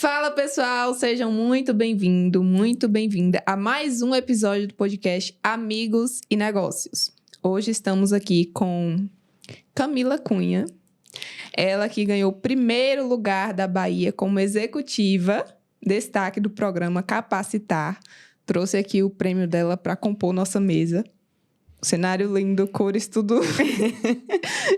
Fala, pessoal! Sejam muito bem-vindos, muito bem-vinda a mais um episódio do podcast Amigos e Negócios. Hoje estamos aqui com Camila Cunha, ela que ganhou o primeiro lugar da Bahia como executiva, destaque do programa Capacitar. Trouxe aqui o prêmio dela para compor nossa mesa. Cenário lindo, cores, tudo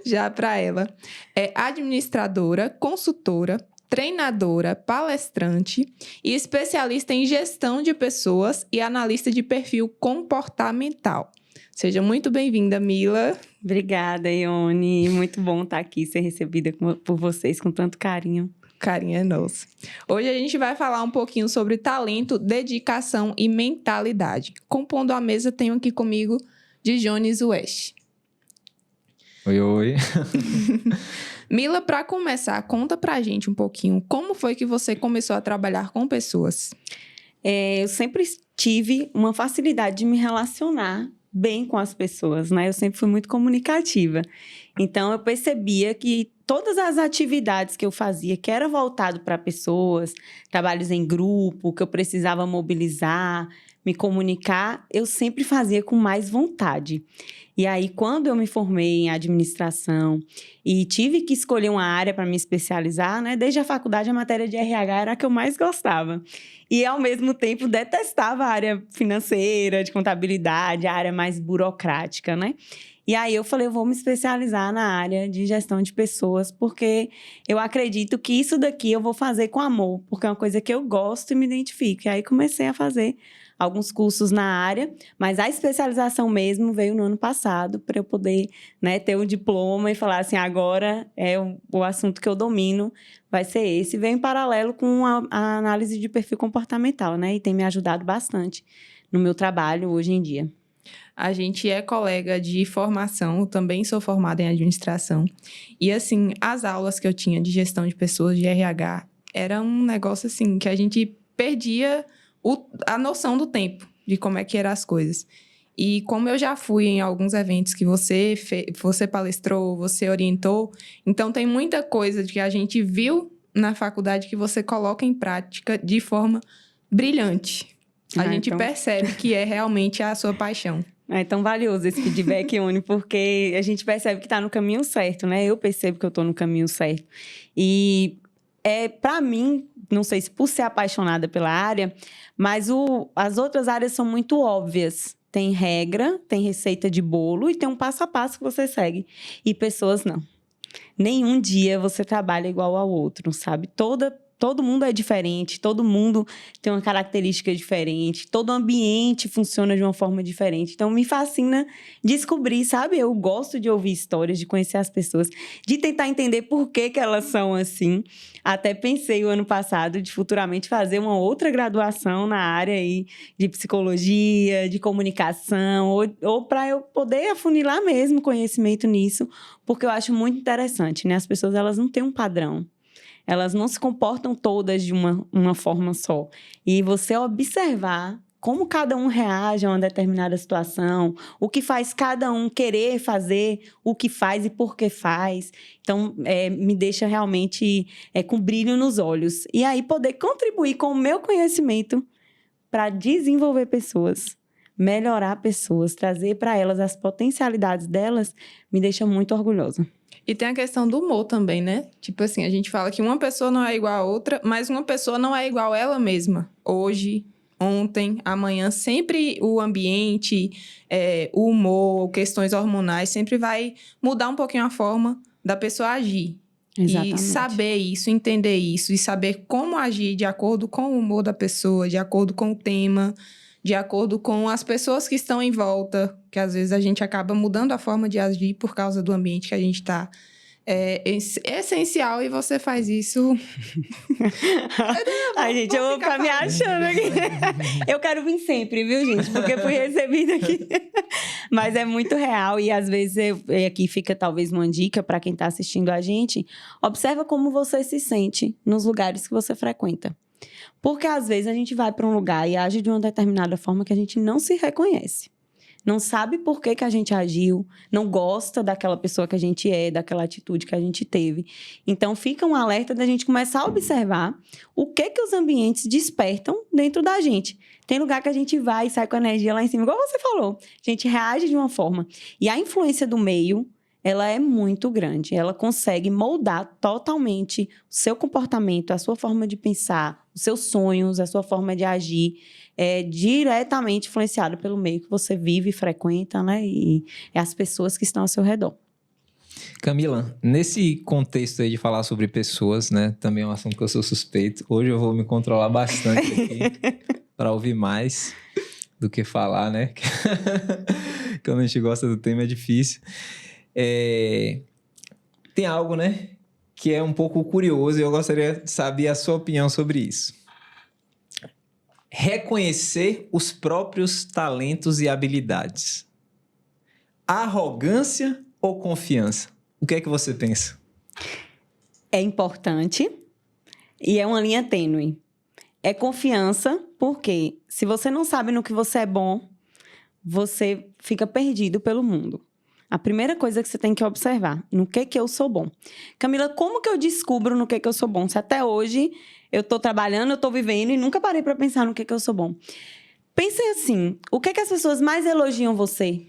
já para ela. É administradora, consultora, treinadora, palestrante e especialista em gestão de pessoas e analista de perfil comportamental. Seja muito bem-vinda, Mila. Obrigada, Ione. Muito bom estar aqui, ser recebida por vocês com tanto carinho. Carinho é nosso. Hoje a gente vai falar um pouquinho sobre talento, dedicação e mentalidade. Compondo a mesa, tenho aqui comigo Jones West. Oi, oi. Mila, para começar, conta pra gente um pouquinho como foi que você começou a trabalhar com pessoas. Eu sempre tive uma facilidade de me relacionar bem com as pessoas, né? Eu sempre fui muito comunicativa. Então, eu percebia que todas as atividades que eu fazia, que era voltado para pessoas, trabalhos em grupo, que eu precisava mobilizar, me comunicar, eu sempre fazia com mais vontade. E aí, quando eu me formei em administração e tive que escolher uma área para me especializar, né? Desde a faculdade, a matéria de RH era a que eu mais gostava. E, ao mesmo tempo, detestava a área financeira, de contabilidade, a área mais burocrática, né? E aí, eu falei, eu vou me especializar na área de gestão de pessoas, porque eu acredito que isso daqui eu vou fazer com amor, porque é uma coisa que eu gosto e me identifico. E aí, comecei a fazer alguns cursos na área, mas a especialização mesmo veio no ano passado, para eu poder, né, ter o diploma e falar assim, agora é o assunto que eu domino, vai ser esse. Veio em paralelo com a análise de perfil comportamental, né, e tem me ajudado bastante no meu trabalho hoje em dia. A gente é colega de formação, também sou formada em administração. E, assim, as aulas que eu tinha de gestão de pessoas, de RH, era um negócio, assim, que a gente perdia a noção do tempo, de como é que eram as coisas. E como eu já fui em alguns eventos que você palestrou, você orientou, então tem muita coisa que a gente viu na faculdade que você coloca em prática de forma brilhante. A gente percebe que é realmente a sua paixão. É tão valioso esse feedback, Ione, porque a gente percebe que está no caminho certo, né? Eu percebo que eu estou no caminho certo. E, para mim, não sei se por ser apaixonada pela área, mas as outras áreas são muito óbvias. Tem regra, tem receita de bolo e tem um passo a passo que você segue. E pessoas não. Nenhum dia você trabalha igual ao outro, sabe? Todo mundo é diferente, todo mundo tem uma característica diferente, todo ambiente funciona de uma forma diferente. Então, me fascina descobrir, sabe? Eu gosto de ouvir histórias, de conhecer as pessoas, de tentar entender por que elas são assim. Até pensei o ano passado de futuramente fazer uma outra graduação na área aí de psicologia, de comunicação, ou para eu poder afunilar mesmo conhecimento nisso, porque eu acho muito interessante, né? As pessoas, elas não têm um padrão. Elas não se comportam todas de uma forma só. E você observar como cada um reage a uma determinada situação, o que faz cada um querer fazer, o que faz e por que faz. Então, me deixa realmente com brilho nos olhos. E aí, poder contribuir com o meu conhecimento para desenvolver pessoas, melhorar pessoas, trazer para elas as potencialidades delas, me deixa muito orgulhosa. E tem a questão do humor também, né? Tipo assim, a gente fala que uma pessoa não é igual a outra, mas uma pessoa não é igual a ela mesma. Hoje, ontem, amanhã, sempre o ambiente, o humor, questões hormonais, sempre vai mudar um pouquinho a forma da pessoa agir. Exatamente. E saber isso, entender isso, e saber como agir de acordo com o humor da pessoa, de acordo com o tema, de acordo com as pessoas que estão em volta, que às vezes a gente acaba mudando a forma de agir por causa do ambiente que a gente está. É essencial e você faz isso. Ai, gente, eu vou ficar me achando aqui. Eu quero vir sempre, viu, gente? Porque fui recebida aqui. Mas é muito real e às vezes aqui fica talvez uma dica para quem está assistindo a gente. Observa como você se sente nos lugares que você frequenta. Porque às vezes a gente vai para um lugar e age de uma determinada forma que a gente não se reconhece. não sabe por que que a gente agiu, não gosta daquela pessoa que a gente é, daquela atitude que a gente teve. Então, fica um alerta da gente começar a observar o que que os ambientes despertam dentro da gente. Tem lugar que a gente vai e sai com a energia lá em cima, igual você falou. A gente reage de uma forma. E a influência do meio, ela é muito grande. Ela consegue moldar totalmente o seu comportamento, a sua forma de pensar, os seus sonhos, a sua forma de agir. É diretamente influenciado pelo meio que você vive e frequenta, né? E as pessoas que estão ao seu redor. Camila, nesse contexto aí de falar sobre pessoas, né? Também é um assunto que eu sou suspeito. Hoje eu vou me controlar bastante aqui para ouvir mais do que falar, né? Quando a gente gosta do tema é difícil. Tem algo, né? Que é um pouco curioso e eu gostaria de saber a sua opinião sobre isso. Reconhecer os próprios talentos e habilidades. Arrogância ou confiança? O que é que você pensa? É importante e é uma linha tênue. É confiança, porque se você não sabe no que você é bom, você fica perdido pelo mundo. A primeira coisa que você tem que observar, no que eu sou bom. Camila, como que eu descubro no que eu sou bom? Se até hoje eu estou trabalhando, eu estou vivendo e nunca parei para pensar no que eu sou bom. Pensem assim, o que as pessoas mais elogiam você?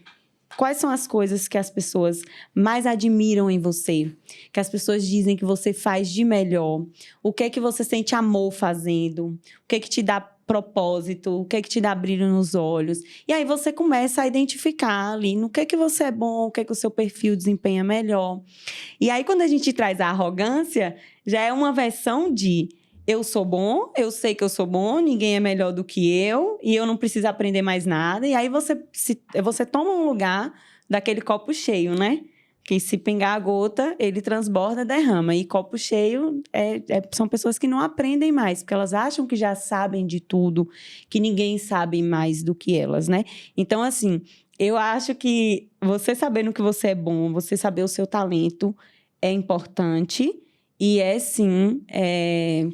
Quais são as coisas que as pessoas mais admiram em você? Que as pessoas dizem que você faz de melhor? O que você sente amor fazendo? O que te dá propósito? O que te dá brilho nos olhos? E aí você começa a identificar ali no que você é bom, o que o seu perfil desempenha melhor. E aí quando a gente traz a arrogância, já é uma versão de eu sou bom, eu sei que eu sou bom, ninguém é melhor do que eu e eu não preciso aprender mais nada. E aí você toma um lugar daquele copo cheio, né? Que se pingar a gota, ele transborda, derrama. E copo cheio são pessoas que não aprendem mais, porque elas acham que já sabem de tudo, que ninguém sabe mais do que elas, né? Então, assim, eu acho que você saber no que você é bom, você saber o seu talento é importante. E sim,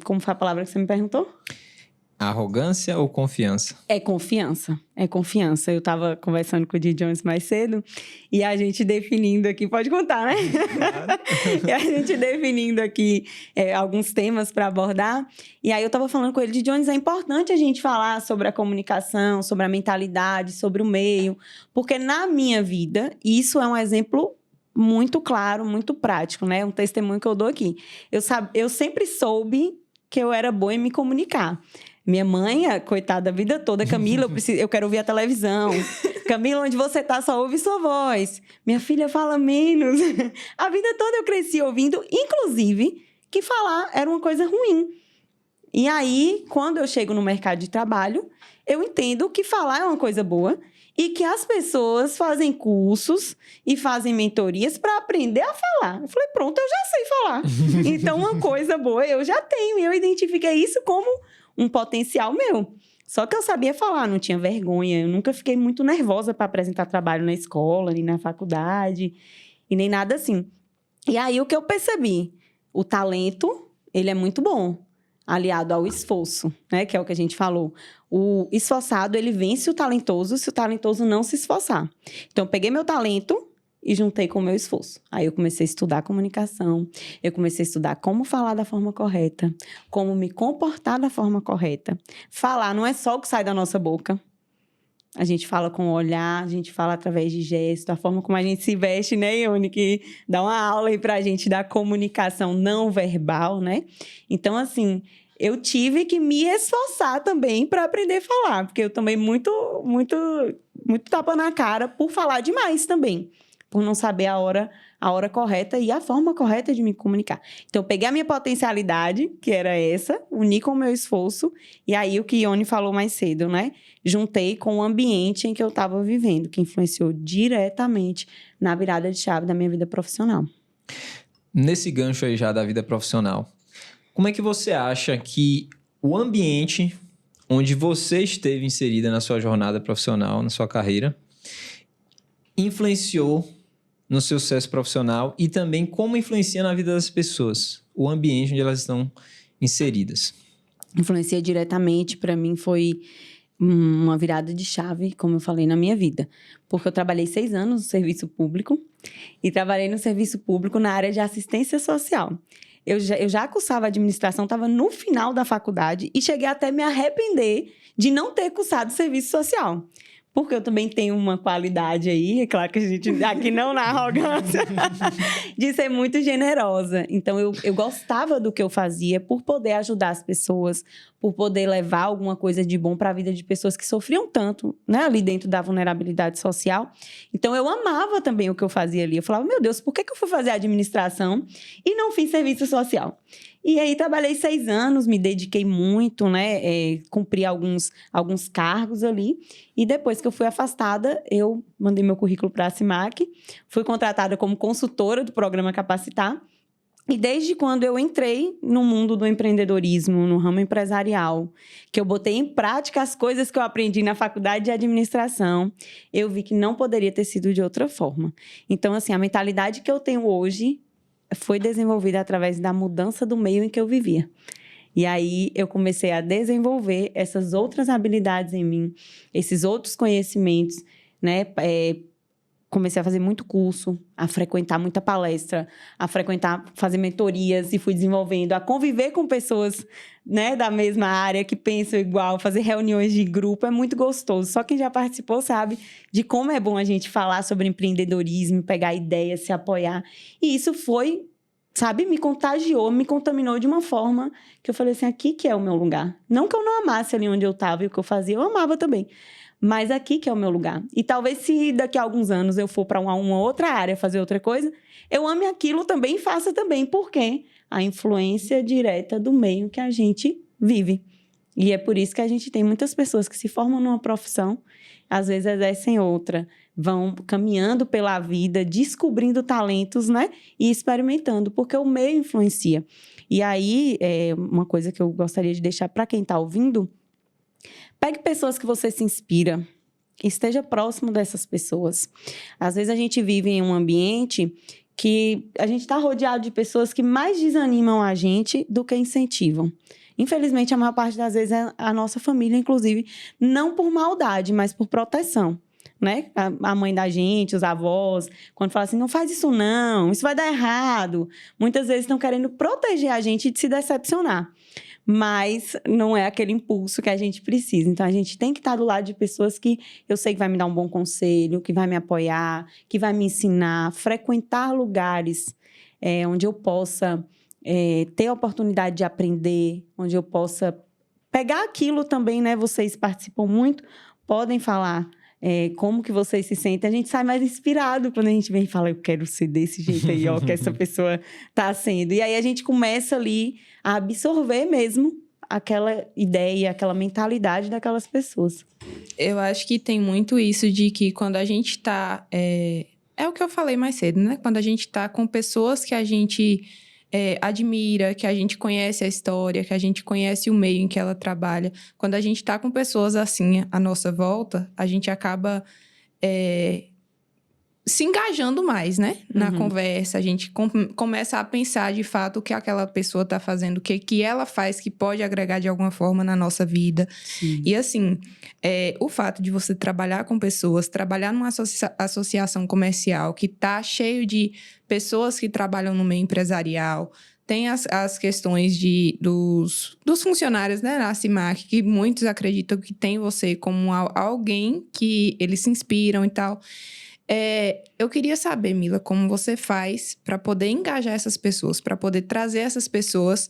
como foi a palavra que você me perguntou? Arrogância ou confiança? É confiança. Eu estava conversando com o Di Jones mais cedo e a gente definindo aqui, pode contar, né? Claro. E a gente definindo aqui alguns temas para abordar. E aí eu estava falando com ele, Di Jones, é importante a gente falar sobre a comunicação, sobre a mentalidade, sobre o meio, porque na minha vida, isso é um exemplo muito claro, muito prático, né? Um testemunho que eu dou aqui. Eu sempre soube que eu era boa em me comunicar. Minha mãe, coitada, a vida toda, Camila, eu quero ouvir a televisão. Camila, onde você tá, só ouve sua voz. Minha filha fala menos. A vida toda eu cresci ouvindo, inclusive, que falar era uma coisa ruim. E aí, quando eu chego no mercado de trabalho, eu entendo que falar é uma coisa boa e que as pessoas fazem cursos e fazem mentorias para aprender a falar. Eu falei, pronto, eu já sei falar. Então, uma coisa boa eu já tenho. E eu identifiquei isso como um potencial meu. Só que eu sabia falar, não tinha vergonha. Eu nunca fiquei muito nervosa para apresentar trabalho na escola, nem na faculdade, e nem nada assim. E aí, o que eu percebi? O talento, ele é muito bom, aliado ao esforço, né? Que é o que a gente falou. O esforçado, ele vence o talentoso se o talentoso não se esforçar. Então, eu peguei meu talento e juntei com o meu esforço. Aí eu comecei a estudar comunicação, eu comecei a estudar como falar da forma correta, como me comportar da forma correta. Falar não é só o que sai da nossa boca. A gente fala com o olhar, a gente fala através de gestos, a forma como a gente se veste, né, Ione? Que dá uma aula aí pra gente da comunicação não verbal, né? Então, assim, eu tive que me esforçar também para aprender a falar, porque eu tomei muito tapa na cara por falar demais também, por não saber a hora correta e a forma correta de me comunicar. Então, eu peguei a minha potencialidade, que era essa, uni com o meu esforço, e aí o que Ione falou mais cedo, né? Juntei com o ambiente em que eu estava vivendo, que influenciou diretamente na virada de chave da minha vida profissional. Nesse gancho aí já da vida profissional, como é que você acha que o ambiente onde você esteve inserida na sua jornada profissional, na sua carreira, influenciou no seu sucesso profissional e também como influencia na vida das pessoas, o ambiente onde elas estão inseridas? Influencia diretamente, para mim foi uma virada de chave, como eu falei, na minha vida. Porque eu trabalhei 6 anos no serviço público e trabalhei no serviço público na área de assistência social. Eu já cursava administração, estava no final da faculdade e cheguei até a me arrepender de não ter cursado serviço social. Porque eu também tenho uma qualidade aí, é claro que a gente aqui não na arrogância, de ser muito generosa. Então, eu gostava do que eu fazia por poder ajudar as pessoas, por poder levar alguma coisa de bom para a vida de pessoas que sofriam tanto, né, ali dentro da vulnerabilidade social. Então, eu amava também o que eu fazia ali. Eu falava, meu Deus, por que eu fui fazer administração e não fiz serviço social? E aí, trabalhei 6 anos, me dediquei muito, né? Cumpri alguns cargos ali. E depois que eu fui afastada, eu mandei meu currículo para a CIMAC. Fui contratada como consultora do programa Capacitar. E desde quando eu entrei no mundo do empreendedorismo, no ramo empresarial, que eu botei em prática as coisas que eu aprendi na faculdade de administração, eu vi que não poderia ter sido de outra forma. Então, assim, a mentalidade que eu tenho hoje foi desenvolvida através da mudança do meio em que eu vivia. E aí, eu comecei a desenvolver essas outras habilidades em mim, esses outros conhecimentos, né? Comecei a fazer muito curso, a frequentar muita palestra, fazer mentorias e fui desenvolvendo, a conviver com pessoas, né, da mesma área, que pensam igual, fazer reuniões de grupo, é muito gostoso. Só quem já participou sabe de como é bom a gente falar sobre empreendedorismo, pegar ideias, se apoiar. E isso foi, sabe, me contagiou, me contaminou de uma forma que eu falei assim, aqui que é o meu lugar. Não que eu não amasse ali onde eu estava e o que eu fazia, eu amava também. Mas aqui que é o meu lugar. E talvez se daqui a alguns anos eu for para uma outra área fazer outra coisa, eu ame aquilo também e faça também. Por quê? A influência direta do meio que a gente vive. E é por isso que a gente tem muitas pessoas que se formam numa profissão, às vezes exercem outra, vão caminhando pela vida, descobrindo talentos, né? E experimentando, porque o meio influencia. E aí, uma coisa que eu gostaria de deixar para quem está ouvindo, pegue pessoas que você se inspira, esteja próximo dessas pessoas. Às vezes a gente vive em um ambiente que a gente está rodeado de pessoas que mais desanimam a gente do que incentivam. Infelizmente, a maior parte das vezes é a nossa família, inclusive, não por maldade, mas por proteção. Né? A mãe da gente, os avós, quando fala assim, não faz isso não, isso vai dar errado. Muitas vezes estão querendo proteger a gente de se decepcionar. Mas não é aquele impulso que a gente precisa. Então, a gente tem que estar do lado de pessoas que eu sei que vai me dar um bom conselho, que vai me apoiar, que vai me ensinar, frequentar lugares onde eu possa ter a oportunidade de aprender, onde eu possa pegar aquilo também, né? Vocês participam muito, podem falar como que vocês se sentem. A gente sai mais inspirado quando a gente vem e fala, eu quero ser desse jeito aí, ó, que essa pessoa tá sendo. E aí a gente começa ali a absorver mesmo aquela ideia, aquela mentalidade daquelas pessoas. Eu acho que tem muito isso de que quando a gente tá... É o que eu falei mais cedo, né? Quando a gente tá com pessoas que a gente admira, que a gente conhece a história, que a gente conhece o meio em que ela trabalha. Quando a gente tá com pessoas assim à nossa volta, a gente acaba se engajando mais, né? Na conversa, a gente começa a pensar de fato o que aquela pessoa tá fazendo, o que ela faz que pode agregar de alguma forma na nossa vida. Sim. E assim, o fato de você trabalhar com pessoas, trabalhar numa associação comercial que tá cheio de pessoas que trabalham no meio empresarial, tem as questões dos funcionários, né, na CIMAC, que muitos acreditam que tem você como alguém que eles se inspiram e tal. Eu queria saber, Mila, como você faz para poder engajar essas pessoas, para poder trazer essas pessoas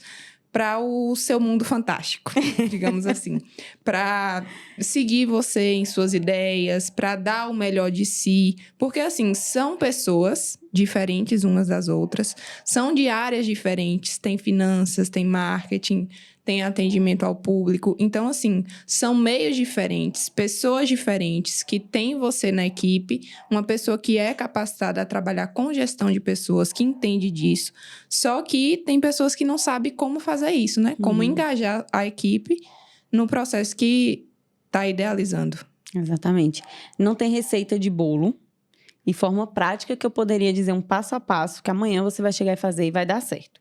para o seu mundo fantástico, digamos assim. Para seguir você em suas ideias, para dar o melhor de si. Porque, assim, são pessoas diferentes umas das outras, são de áreas diferentes, tem finanças, tem marketing, tem atendimento ao público. Então, assim, são meios diferentes, pessoas diferentes, que tem você na equipe, uma pessoa que é capacitada a trabalhar com gestão de pessoas, que entende disso. Só que tem pessoas que não sabem como fazer isso, né? Como engajar a equipe no processo que está idealizando. Exatamente. Não tem receita de bolo e forma prática que eu poderia dizer um passo a passo que amanhã você vai chegar e fazer e vai dar certo.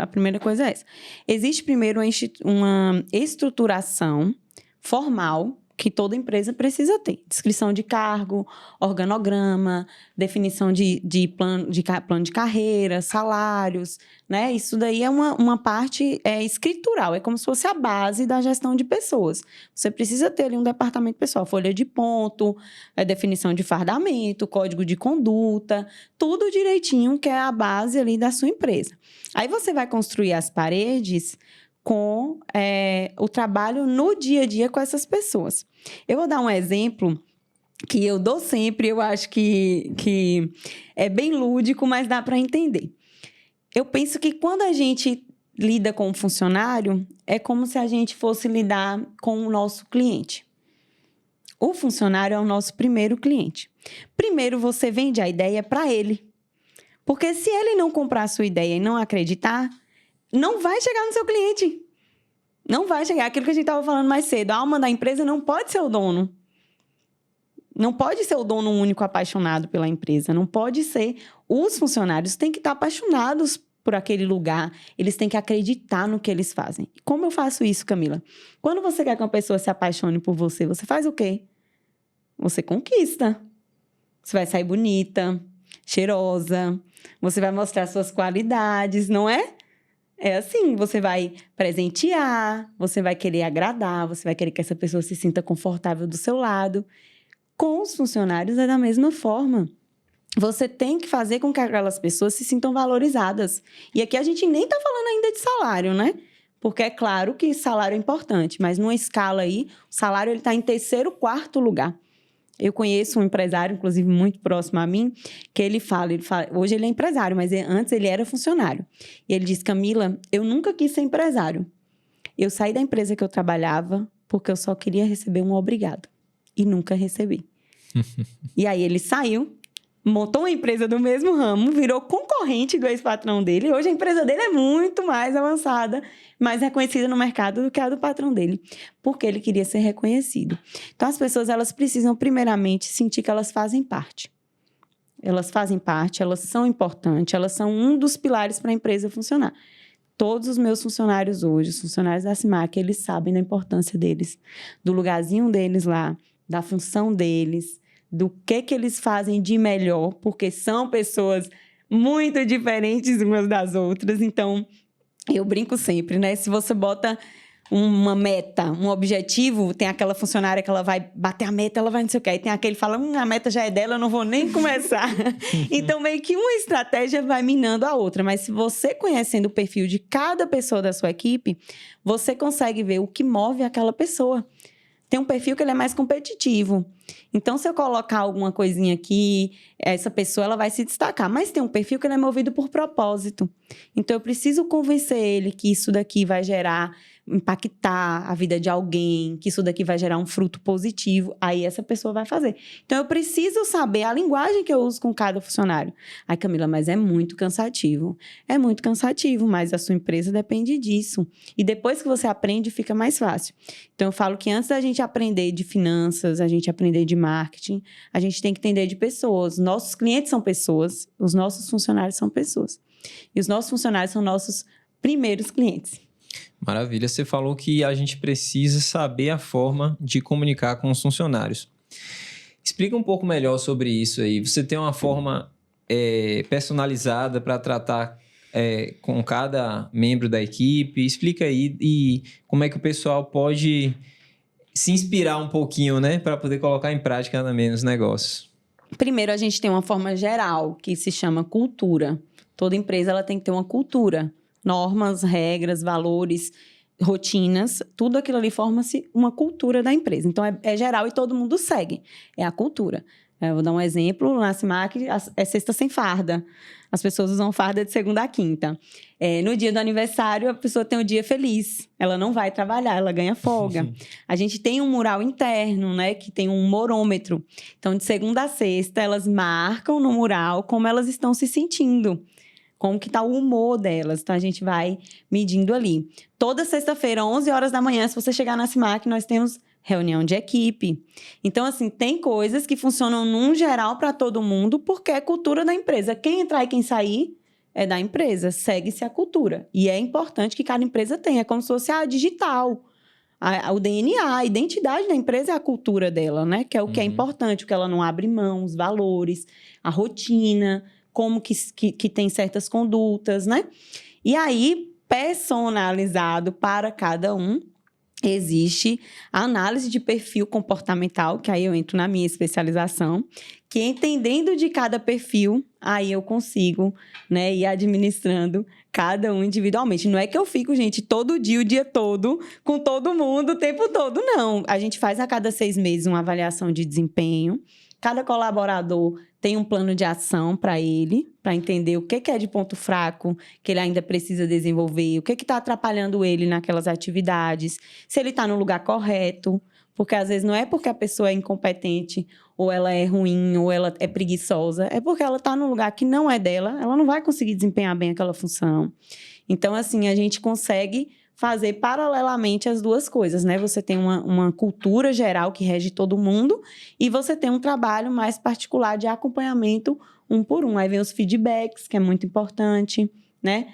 A primeira coisa é essa. Existe primeiro uma estruturação formal que toda empresa precisa ter. Descrição de cargo, organograma, definição de plano de carreira, salários, né? Isso daí é uma parte escritural, é como se fosse a base da gestão de pessoas. Você precisa ter ali um departamento pessoal, folha de ponto, definição de fardamento, código de conduta, tudo direitinho, que é a base ali da sua empresa. Aí você vai construir as paredes com o trabalho no dia a dia com essas pessoas. Eu vou dar um exemplo que eu dou sempre, eu acho que é bem lúdico, mas dá para entender. Eu penso que quando a gente lida com um funcionário, é como se a gente fosse lidar com o nosso cliente. O funcionário é o nosso primeiro cliente. Primeiro você vende a ideia para ele. Porque se ele não comprar a sua ideia e não acreditar, não vai chegar no seu cliente. Não vai chegar. Aquilo que a gente estava falando mais cedo. A alma da empresa não pode ser o dono. Não pode ser o dono único apaixonado pela empresa. Não pode ser. Os funcionários têm que estar apaixonados por aquele lugar. Eles têm que acreditar no que eles fazem. Como eu faço isso, Camila? Quando você quer que uma pessoa se apaixone por você, você faz o quê? Você conquista. Você vai sair bonita, cheirosa. Você vai mostrar suas qualidades, não é? É assim, você vai presentear, você vai querer agradar, você vai querer que essa pessoa se sinta confortável do seu lado. Com os funcionários é da mesma forma. Você tem que fazer com que aquelas pessoas se sintam valorizadas. E aqui a gente nem está falando ainda de salário, né? Porque é claro que salário é importante, mas numa escala aí, o salário está em 3º, 4º lugar. Eu conheço um empresário, inclusive muito próximo a mim, que ele fala, hoje ele é empresário, mas antes ele era funcionário. E ele diz, Camila, eu nunca quis ser empresário. Eu saí da empresa que eu trabalhava porque eu só queria receber um obrigado. E nunca recebi. E aí ele saiu, montou uma empresa do mesmo ramo, virou concorrente do ex-patrão dele. E hoje a empresa dele é muito mais avançada, mais reconhecida no mercado do que a do patrão dele, porque ele queria ser reconhecido. Então, as pessoas, elas precisam, primeiramente, sentir que elas fazem parte. Elas fazem parte, elas são importantes, elas são um dos pilares para a empresa funcionar. Todos os meus funcionários hoje, os funcionários da CIMAC, eles sabem da importância deles, do lugarzinho deles lá, da função deles, do que eles fazem de melhor, porque são pessoas muito diferentes umas das outras. Então, eu brinco sempre, né? Se você bota uma meta, um objetivo, tem aquela funcionária que ela vai bater a meta, ela vai não sei o quê. Aí tem aquele que fala, a meta já é dela, eu não vou nem começar. Então, meio que uma estratégia vai minando a outra. Mas se você conhecendo o perfil de cada pessoa da sua equipe, você consegue ver o que move aquela pessoa. Tem um perfil que ele é mais competitivo. Então, se eu colocar alguma coisinha aqui, essa pessoa ela vai se destacar. Mas tem um perfil que ele é movido por propósito. Então, eu preciso convencer ele que isso daqui vai impactar a vida de alguém, que isso daqui vai gerar um fruto positivo. Aí, essa pessoa vai fazer. Então, eu preciso saber a linguagem que eu uso com cada funcionário. Ai, Camila, mas é muito cansativo. É muito cansativo, mas a sua empresa depende disso. E depois que você aprende, fica mais fácil. Então, eu falo que antes da gente aprender de finanças, a gente aprender de marketing, a gente tem que entender de pessoas. Nossos clientes são pessoas, os nossos funcionários são pessoas. E os nossos funcionários são nossos primeiros clientes. Maravilha. Você falou que a gente precisa saber a forma de comunicar com os funcionários. Explica um pouco melhor sobre isso aí. Você tem uma forma personalizada para tratar com cada membro da equipe? Explica aí e como é que o pessoal pode se inspirar um pouquinho, né? Para poder colocar em prática também nos negócios. Primeiro, a gente tem uma forma geral que se chama cultura. Toda empresa ela tem que ter uma cultura. Normas, regras, valores, rotinas, tudo aquilo ali forma-se uma cultura da empresa. Então, é geral e todo mundo segue. É a cultura. Eu vou dar um exemplo. Na CIMAC, é sexta sem farda. As pessoas usam farda de segunda a quinta. No dia do aniversário, a pessoa tem um dia feliz. Ela não vai trabalhar, ela ganha folga. A gente tem um mural interno, né? Que tem um morômetro. Então, de segunda a sexta, elas marcam no mural como elas estão se sentindo. Como que está o humor delas. Então, a gente vai medindo ali. Toda sexta-feira, 11 horas da manhã, se você chegar na CIMAC, nós temos reunião de equipe. Então, assim, tem coisas que funcionam num geral para todo mundo, porque é cultura da empresa. Quem entrar e quem sair é da empresa. Segue-se a cultura. E é importante que cada empresa tenha, como se fosse a digital. o DNA, a identidade da empresa é a cultura dela, né? Que é o que é importante, o que ela não abre mão, os valores, a rotina, como que tem certas condutas, né? E aí, personalizado para cada um, existe a análise de perfil comportamental, que aí eu entro na minha especialização, que entendendo de cada perfil, aí eu consigo, né, ir administrando cada um individualmente. Não é que eu fico, gente, todo dia, o dia todo, com todo mundo, o tempo todo, não. A gente faz a cada 6 meses uma avaliação de desempenho. Cada colaborador tem um plano de ação para ele, para entender o que é de ponto fraco, que ele ainda precisa desenvolver, o que está atrapalhando ele naquelas atividades, se ele está no lugar correto, porque às vezes não é porque a pessoa é incompetente, ou ela é ruim, ou ela é preguiçosa, é porque ela está num lugar que não é dela, ela não vai conseguir desempenhar bem aquela função. Então, assim, a gente consegue fazer paralelamente as duas coisas, né? Você tem uma cultura geral que rege todo mundo e você tem um trabalho mais particular de acompanhamento um por um. Aí vem os feedbacks, que é muito importante, né?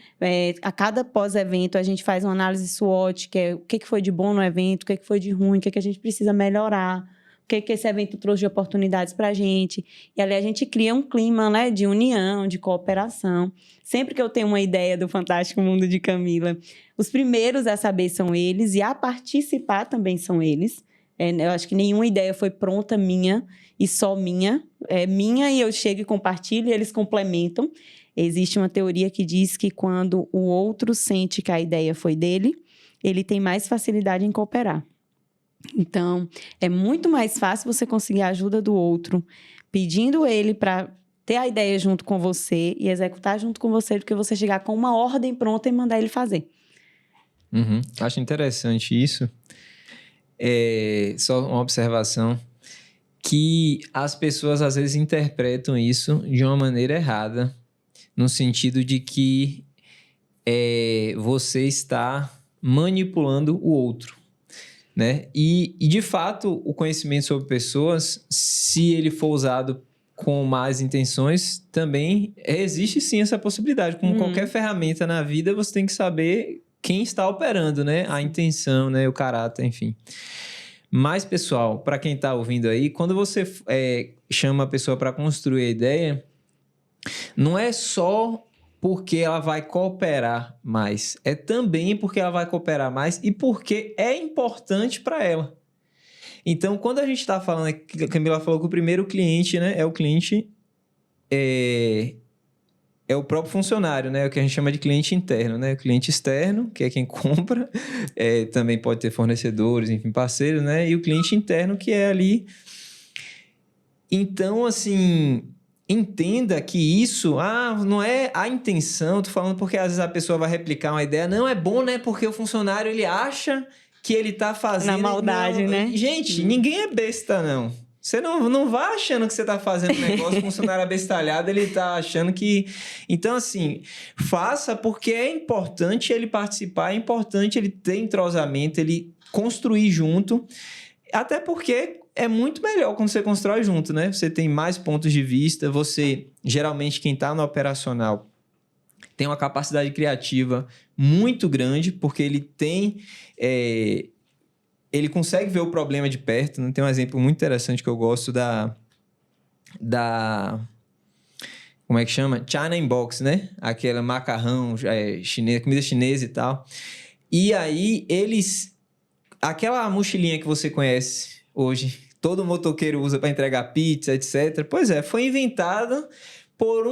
A cada pós-evento a gente faz uma análise SWOT, que é o que foi de bom no evento, o que foi de ruim, o que a gente precisa melhorar, o que esse evento trouxe de oportunidades para a gente. E ali a gente cria um clima, né, de união, de cooperação. Sempre que eu tenho uma ideia do Fantástico Mundo de Camila, os primeiros a saber são eles e a participar também são eles. Eu acho que nenhuma ideia foi pronta minha e só minha. É minha e eu chego e compartilho e eles complementam. Existe uma teoria que diz que quando o outro sente que a ideia foi dele, ele tem mais facilidade em cooperar. Então, é muito mais fácil você conseguir a ajuda do outro, pedindo ele para ter a ideia junto com você e executar junto com você, do que você chegar com uma ordem pronta e mandar ele fazer. Acho interessante isso. Só uma observação, que as pessoas às vezes interpretam isso de uma maneira errada, no sentido de que você está manipulando o outro, né? E de fato, o conhecimento sobre pessoas, se ele for usado com más intenções, também existe sim essa possibilidade. Como qualquer ferramenta na vida, você tem que saber quem está operando, né? A intenção, né? O caráter, enfim. Mas, pessoal, para quem está ouvindo aí, quando você chama a pessoa para construir a ideia, não é só porque ela vai cooperar mais, é também porque ela vai cooperar mais e porque é importante para ela. Então, quando a gente está falando, a Camila falou que o primeiro cliente, né, o cliente é o próprio funcionário, né, o que a gente chama de cliente interno, né, o cliente externo, que é quem compra, também pode ter fornecedores, enfim, parceiros, né, e o cliente interno, que é ali. Então, assim, entenda que isso, não é a intenção, tô falando porque às vezes a pessoa vai replicar uma ideia, não é bom, né, porque o funcionário, ele acha que ele tá fazendo... Na maldade, né? Gente, ninguém é besta, não. Você não vai achando que você tá fazendo um negócio, o funcionário abestalhado, ele tá achando que... Então, assim, faça porque é importante ele participar, é importante ele ter entrosamento, ele construir junto, até porque é muito melhor quando você constrói junto, né? Você tem mais pontos de vista, geralmente, quem tá no operacional tem uma capacidade criativa muito grande, porque ele tem... ele consegue ver o problema de perto, né? Tem um exemplo muito interessante que eu gosto da como é que chama? China Inbox, né? Aquela macarrão chinês, comida chinesa e tal. E aí, aquela mochilinha que você conhece hoje, todo motoqueiro usa para entregar pizza, etc. Pois é, foi inventada por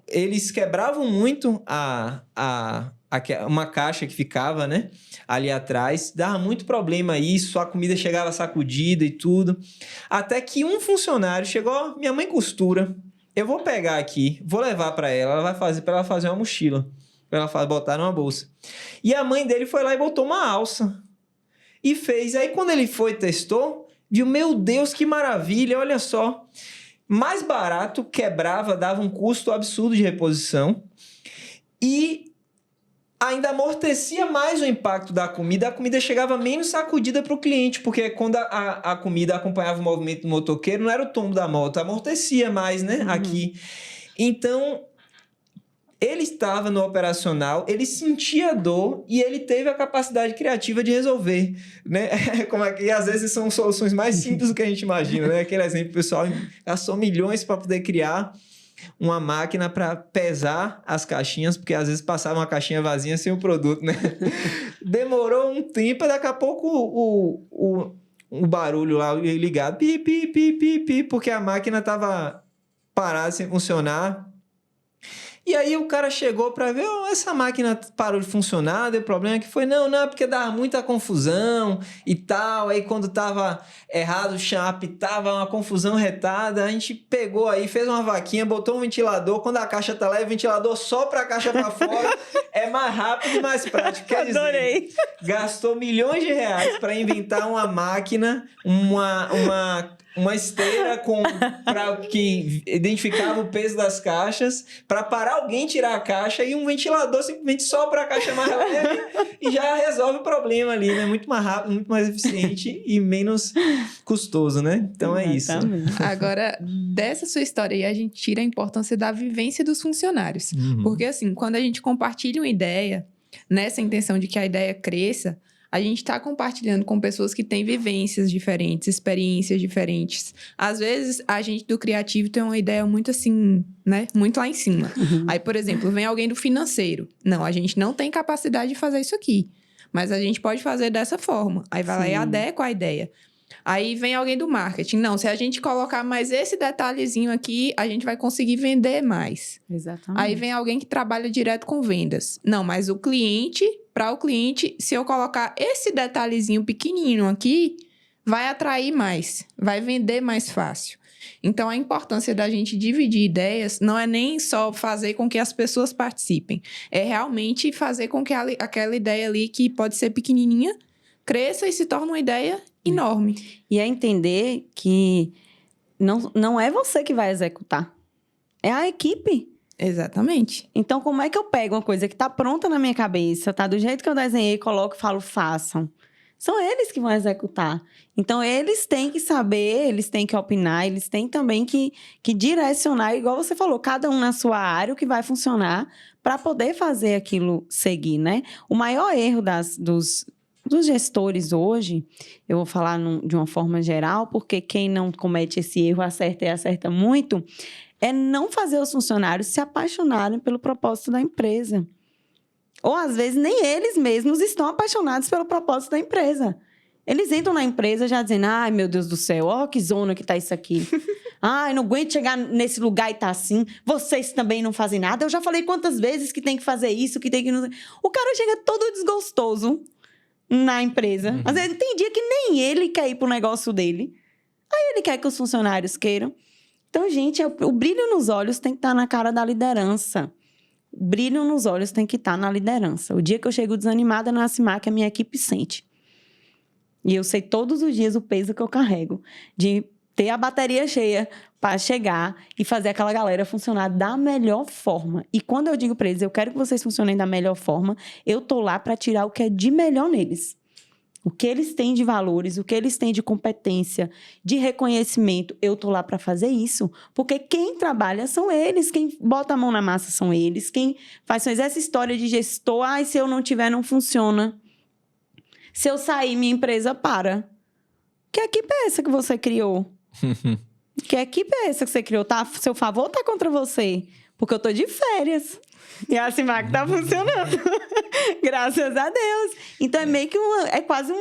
eles quebravam muito uma caixa que ficava, né, ali atrás, dava muito problema isso, a comida chegava sacudida e tudo, até que um funcionário chegou, minha mãe costura, eu vou pegar aqui, vou levar para ela vai fazer para ela fazer uma mochila, para ela botar numa bolsa. E a mãe dele foi lá e botou uma alça e fez. Aí quando ele testou, viu, meu Deus, que maravilha, olha só, mais barato, quebrava, dava um custo absurdo de reposição e ainda amortecia mais o impacto da comida. A comida chegava menos sacudida para o cliente, porque quando a comida acompanhava o movimento do motoqueiro, não era o tombo da moto, amortecia mais, né, aqui. Então, Ele estava no operacional, ele sentia dor e ele teve a capacidade criativa de resolver, né? Como é que às vezes são soluções mais simples do que a gente imagina, né? Aquele exemplo, o pessoal gastou milhões para poder criar uma máquina para pesar as caixinhas, porque às vezes passava uma caixinha vazia sem o produto, né? Demorou um tempo, daqui a pouco o barulho lá ligado, pi, pi, pi, pi, pi, porque a máquina estava parada sem funcionar. E aí o cara chegou para ver, essa máquina parou de funcionar, deu problema, que foi, não, é porque dava muita confusão e tal, aí quando tava errado o chão apitava, uma confusão retada, a gente pegou aí, fez uma vaquinha, botou um ventilador, quando a caixa tá lá e o ventilador sopra a caixa para fora, é mais rápido e mais prático. Quer dizer, adorei. Gastou milhões de reais para inventar uma máquina, uma esteira que identificava o peso das caixas, para parar alguém tirar a caixa, e um ventilador simplesmente sopra a caixa mais leve e já resolve o problema ali, né? Muito mais rápido, muito mais eficiente e menos custoso, né? Então é isso. Agora, dessa sua história aí, a gente tira a importância da vivência dos funcionários. Porque assim, quando a gente compartilha uma ideia, nessa intenção de que a ideia cresça, a gente está compartilhando com pessoas que têm vivências diferentes, experiências diferentes. Às vezes, a gente do criativo tem uma ideia muito assim, né? Muito lá em cima. Aí, por exemplo, vem alguém do financeiro. Não, a gente não tem capacidade de fazer isso aqui. Mas a gente pode fazer dessa forma. Aí vai lá e adequa a ideia. Aí vem alguém do marketing. Não, se a gente colocar mais esse detalhezinho aqui, a gente vai conseguir vender mais. Exatamente. Aí vem alguém que trabalha direto com vendas. Não, mas o cliente, para o cliente, se eu colocar esse detalhezinho pequenininho aqui, vai atrair mais, vai vender mais fácil. Então, a importância da gente dividir ideias não é nem só fazer com que as pessoas participem, é realmente fazer com que aquela ideia ali, que pode ser pequenininha, cresça e se torne uma ideia enorme. E é entender que não é você que vai executar, é a equipe. Exatamente. Então, como é que eu pego uma coisa que tá pronta na minha cabeça, tá do jeito que eu desenhei, coloco e falo, façam? São eles que vão executar. Então, eles têm que saber, eles têm que opinar, eles têm também que direcionar, igual você falou, cada um na sua área, o que vai funcionar para poder fazer aquilo seguir, né? O maior erro dos gestores hoje, eu vou falar de uma forma geral, porque quem não comete esse erro acerta e acerta muito, é não fazer os funcionários se apaixonarem pelo propósito da empresa. Ou, às vezes, nem eles mesmos estão apaixonados pelo propósito da empresa. Eles entram na empresa já dizendo, ai, meu Deus do céu, ó, que zona que tá isso aqui. Ai, não aguento chegar nesse lugar e tá assim. Vocês também não fazem nada. Eu já falei quantas vezes que tem que fazer isso, que tem que... O cara chega todo desgostoso na empresa. Às vezes, tem dia que nem ele quer ir pro negócio dele. Aí ele quer que os funcionários queiram. Então, gente, o brilho nos olhos tem que estar na cara da liderança. O brilho nos olhos tem que estar na liderança. O dia que eu chego desanimada na Acimac, a minha equipe sente. E eu sei todos os dias o peso que eu carrego de ter a bateria cheia para chegar e fazer aquela galera funcionar da melhor forma. E quando eu digo para eles, eu quero que vocês funcionem da melhor forma, eu tô lá para tirar o que é de melhor neles. O que eles têm de valores, o que eles têm de competência, de reconhecimento, eu tô lá para fazer isso. Porque quem trabalha são eles, quem bota a mão na massa são eles, quem faz essa história de gestor, se eu não tiver, não funciona. Se eu sair, minha empresa para. Que equipe é essa que você criou? Que equipe é essa que você criou? Tá a seu favor ou tá contra você? Porque eu tô de férias. E a Acimac tá funcionando. Graças a Deus. Então, é meio que é quase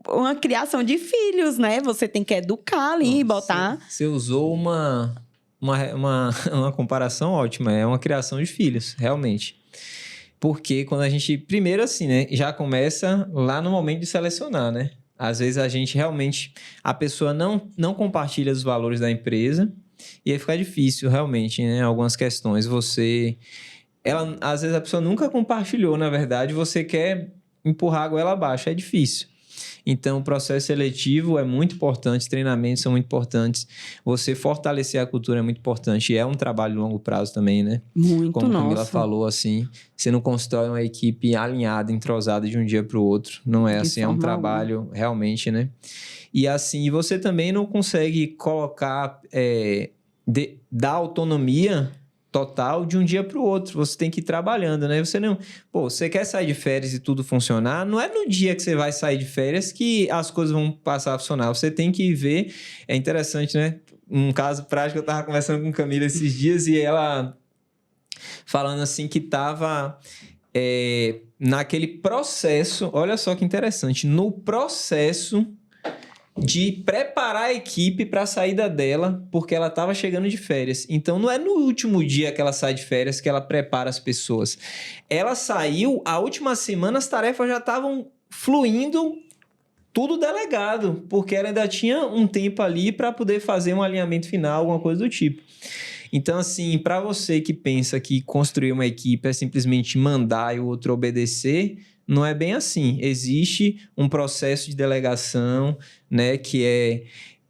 uma criação de filhos, né? Você tem que educar ali e botar... Você usou uma comparação ótima. É uma criação de filhos, realmente. Porque quando a gente... Primeiro, assim, né? Já começa lá no momento de selecionar, né? Às vezes, a gente realmente... A pessoa não compartilha os valores da empresa. E aí fica difícil, realmente, né? Algumas questões. Às vezes a pessoa nunca compartilhou, na verdade, você quer empurrar a goela abaixo, é difícil. Então, o processo seletivo é muito importante, treinamentos são muito importantes, você fortalecer a cultura é muito importante, e é um trabalho de longo prazo também, né? Muito, como a Camila nossa. falou, assim, você não constrói uma equipe alinhada, entrosada de um dia para o outro, não é assim, é um trabalho realmente, né? E assim, você também não consegue colocar, dar autonomia total de um dia para o outro. Você tem que ir trabalhando, né? Você não... Pô, você quer sair de férias e tudo funcionar, não é no dia que você vai sair de férias que as coisas vão passar a funcionar. Você tem que ver... É interessante, né? Um caso prático, eu tava conversando com Camila esses dias e ela falando assim que tava naquele processo... Olha só que interessante. No processo de preparar a equipe para a saída dela, porque ela estava chegando de férias. Então, não é no último dia que ela sai de férias que ela prepara as pessoas. Ela saiu, a última semana as tarefas já estavam fluindo, tudo delegado, porque ela ainda tinha um tempo ali para poder fazer um alinhamento final, alguma coisa do tipo. Então, assim, para você que pensa que construir uma equipe é simplesmente mandar e o outro obedecer... Não é bem assim. Existe um processo de delegação, né, que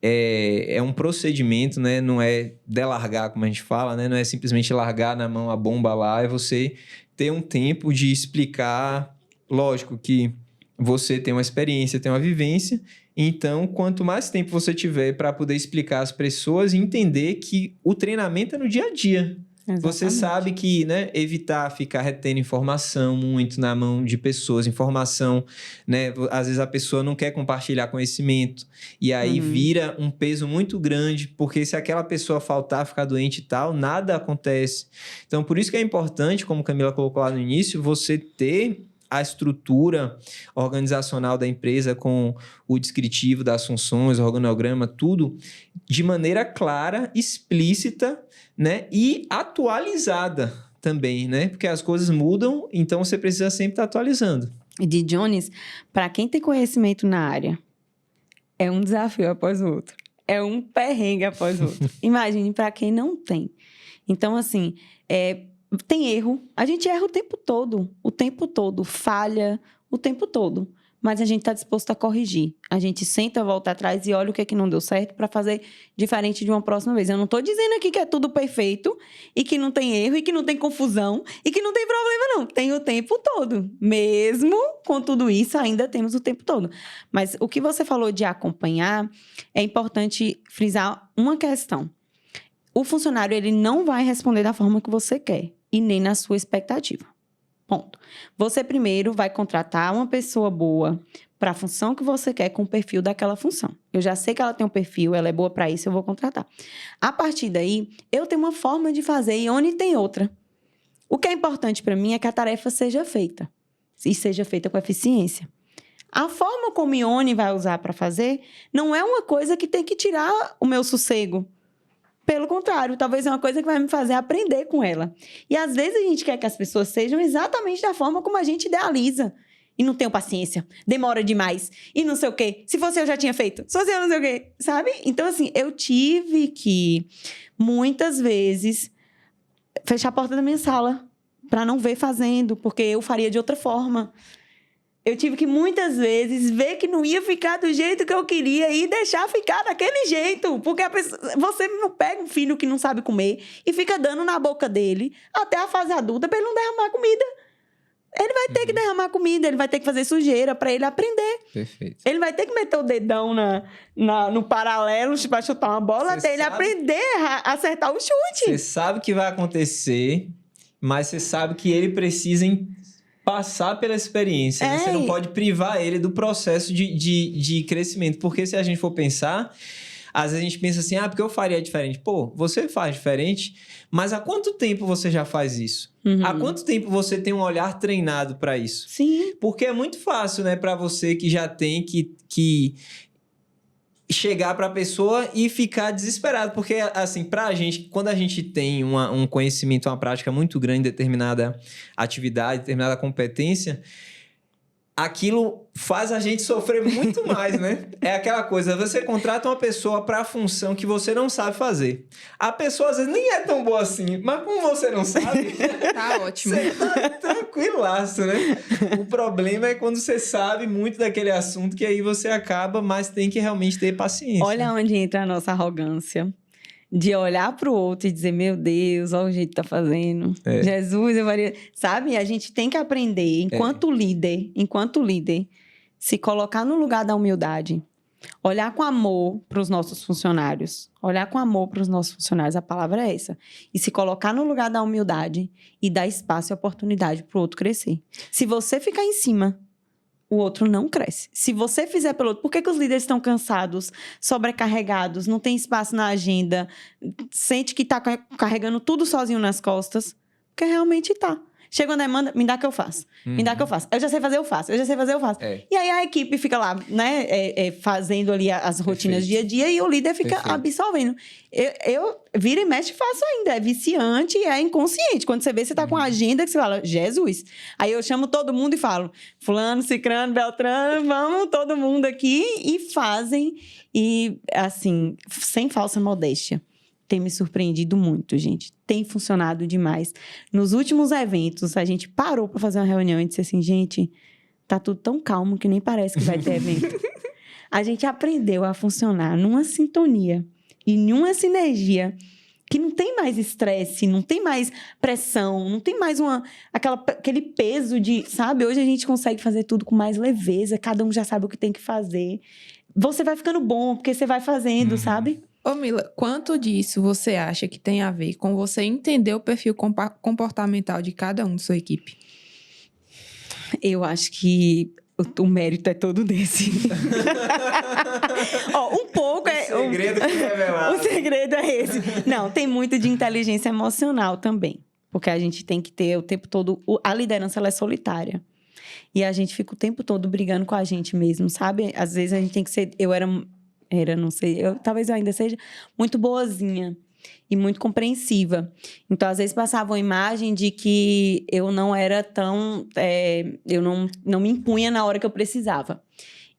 é um procedimento, né, não é delargar, como a gente fala, né, não é simplesmente largar na mão a bomba lá, é você ter um tempo de explicar. Lógico que você tem uma experiência, tem uma vivência, então quanto mais tempo você tiver para poder explicar às pessoas e entender que o treinamento é no dia a dia. Exatamente. Você sabe que, né, evitar ficar retendo informação muito na mão de pessoas, informação, né, às vezes a pessoa não quer compartilhar conhecimento e aí vira um peso muito grande, porque se aquela pessoa faltar, ficar doente e tal, nada acontece. Então, por isso que é importante, como a Camila colocou lá no início, você ter a estrutura organizacional da empresa com o descritivo das funções, o organograma, tudo de maneira clara, explícita, né? E atualizada também, né? Porque as coisas mudam, então você precisa sempre estar atualizando. De Jones, para quem tem conhecimento na área, é um desafio após o outro. É um perrengue após o outro. Imagine para quem não tem. Então, assim, tem erro. A gente erra o tempo todo, falha o tempo todo. Mas a gente está disposto a corrigir. A gente senta, volta atrás e olha o que é que não deu certo para fazer diferente de uma próxima vez. Eu não estou dizendo aqui que é tudo perfeito e que não tem erro e que não tem confusão e que não tem problema, não. Tem o tempo todo. Mesmo com tudo isso, ainda temos o tempo todo. Mas o que você falou de acompanhar, é importante frisar uma questão. O funcionário, ele não vai responder da forma que você quer e nem na sua expectativa. Ponto. Você primeiro vai contratar uma pessoa boa para a função que você quer com o perfil daquela função. Eu já sei que ela tem um perfil, ela é boa para isso, eu vou contratar. A partir daí, eu tenho uma forma de fazer e Ione tem outra. O que é importante para mim é que a tarefa seja feita. E seja feita com eficiência. A forma como Ione vai usar para fazer não é uma coisa que tem que tirar o meu sossego. Pelo contrário, talvez é uma coisa que vai me fazer aprender com ela. E às vezes a gente quer que as pessoas sejam exatamente da forma como a gente idealiza. E não tenho paciência, demora demais, e não sei o quê. Se fosse eu já tinha feito, se fosse eu não sei o quê, sabe? Então, assim, eu tive que, muitas vezes, fechar a porta da minha sala para não ver fazendo, porque eu faria de outra forma. Eu tive que, muitas vezes, ver que não ia ficar do jeito que eu queria e deixar ficar daquele jeito. Porque você não pega um filho que não sabe comer e fica dando na boca dele até a fase adulta para ele não derramar comida. Ele vai ter que derramar comida, ele vai ter que fazer sujeira para ele aprender. Perfeito. Ele vai ter que meter o dedão no paralelo para chutar uma bola até ele aprender a acertar o chute. Você sabe que vai acontecer, mas você sabe que ele precisa passar pela experiência, né? Você não pode privar ele do processo de crescimento. Porque se a gente for pensar, às vezes a gente pensa assim, porque eu faria diferente. Pô, você faz diferente, mas há quanto tempo você já faz isso? Há quanto tempo você tem um olhar treinado para isso? Sim. Porque é muito fácil, né, para você que já tem que chegar para a pessoa e ficar desesperado. Porque, assim, pra gente, quando a gente tem um conhecimento, uma prática muito grande em determinada atividade, determinada competência, aquilo faz a gente sofrer muito mais, né? É aquela coisa, você contrata uma pessoa para a função que você não sabe fazer. A pessoa, às vezes, nem é tão boa assim, mas como você não sabe... Tá ótimo. Você tá tranquilaço, né? O problema é quando você sabe muito daquele assunto, que aí você acaba, mas tem que realmente ter paciência. Olha onde entra a nossa arrogância. De olhar para o outro e dizer, meu Deus, olha o jeito que tá fazendo. Jesus, eu faria... Sabe? A gente tem que aprender, enquanto líder, se colocar no lugar da humildade. Olhar com amor para os nossos funcionários. Olhar com amor para os nossos funcionários, a palavra é essa. E se colocar no lugar da humildade e dar espaço e oportunidade para o outro crescer. Se você ficar em cima, o outro não cresce. Se você fizer pelo outro... Por que os líderes estão cansados, sobrecarregados, não tem espaço na agenda, sente que está carregando tudo sozinho nas costas? Porque realmente está. Chega uma demanda, me dá que eu faço. Me dá que eu faço. Eu já sei fazer, eu faço. Eu já sei fazer, eu faço. E aí a equipe fica lá, né? Fazendo ali as rotinas dia a dia e o líder fica absorvendo. Eu vira e mexe e faço ainda. É viciante e é inconsciente. Quando você vê, você tá com a agenda que você fala, Jesus. Aí eu chamo todo mundo e falo, fulano, cicrano, beltrano, vamos todo mundo aqui. E fazem. E assim, sem falsa modéstia. Tem me surpreendido muito, gente. Tem funcionado demais. Nos últimos eventos, a gente parou para fazer uma reunião e disse assim, gente, tá tudo tão calmo que nem parece que vai ter evento. A gente aprendeu a funcionar numa sintonia e numa sinergia que não tem mais estresse, não tem mais pressão, não tem mais aquele peso de, sabe? Hoje a gente consegue fazer tudo com mais leveza, cada um já sabe o que tem que fazer. Você vai ficando bom, porque você vai fazendo, sabe? Ô Mila, quanto disso você acha que tem a ver com você entender o perfil comportamental de cada um da sua equipe? Eu acho que o mérito é todo desse. Um pouco é... O segredo que revelado. O segredo é esse. Não, tem muito de inteligência emocional também. Porque a gente tem que ter o tempo todo... A liderança, ela é solitária. E a gente fica o tempo todo brigando com a gente mesmo, sabe? Às vezes a gente tem que ser... não sei, talvez eu ainda seja muito boazinha e muito compreensiva. Então, às vezes, passava uma imagem de que eu não era tão... eu não me impunha na hora que eu precisava.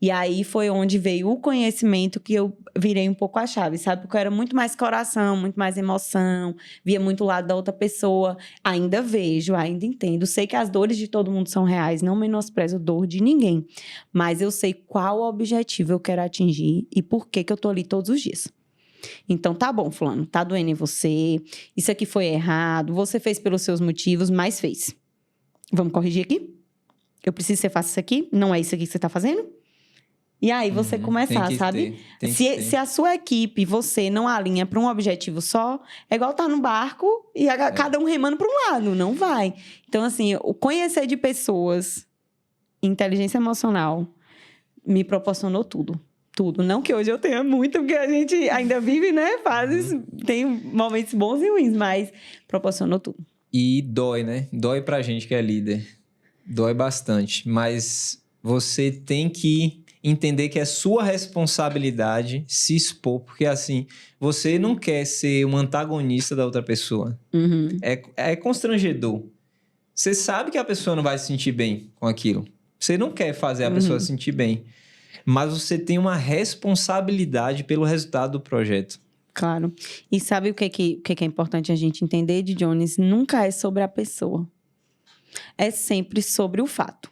E aí, foi onde veio o conhecimento que eu virei um pouco a chave, sabe? Porque eu era muito mais coração, muito mais emoção, via muito o lado da outra pessoa. Ainda vejo, ainda entendo. Sei que as dores de todo mundo são reais, não menosprezo dor de ninguém. Mas eu sei qual objetivo eu quero atingir e por que eu tô ali todos os dias. Então, tá bom, fulano, tá doendo em você, isso aqui foi errado, você fez pelos seus motivos, mas fez. Vamos corrigir aqui? Eu preciso que você faça isso aqui? Não é isso aqui que você tá fazendo? E aí você começar, sabe? Se a sua equipe, você não alinha para um objetivo só, é igual estar no barco e cada um remando para um lado, não vai. Então, assim, o conhecer de pessoas, inteligência emocional, me proporcionou tudo. Tudo. Não que hoje eu tenha muito, porque a gente ainda vive, né? Fases, tem momentos bons e ruins, mas proporcionou tudo. E dói, né? Dói pra gente que é líder. Dói bastante. Mas você tem que entender que é sua responsabilidade se expor, porque assim, você não quer ser um antagonista da outra pessoa. É constrangedor. Você sabe que a pessoa não vai se sentir bem com aquilo. Você não quer fazer a pessoa se sentir bem. Mas você tem uma responsabilidade pelo resultado do projeto. Claro. E sabe o que é importante a gente entender, de Jones? Nunca é sobre a pessoa. É sempre sobre o fato.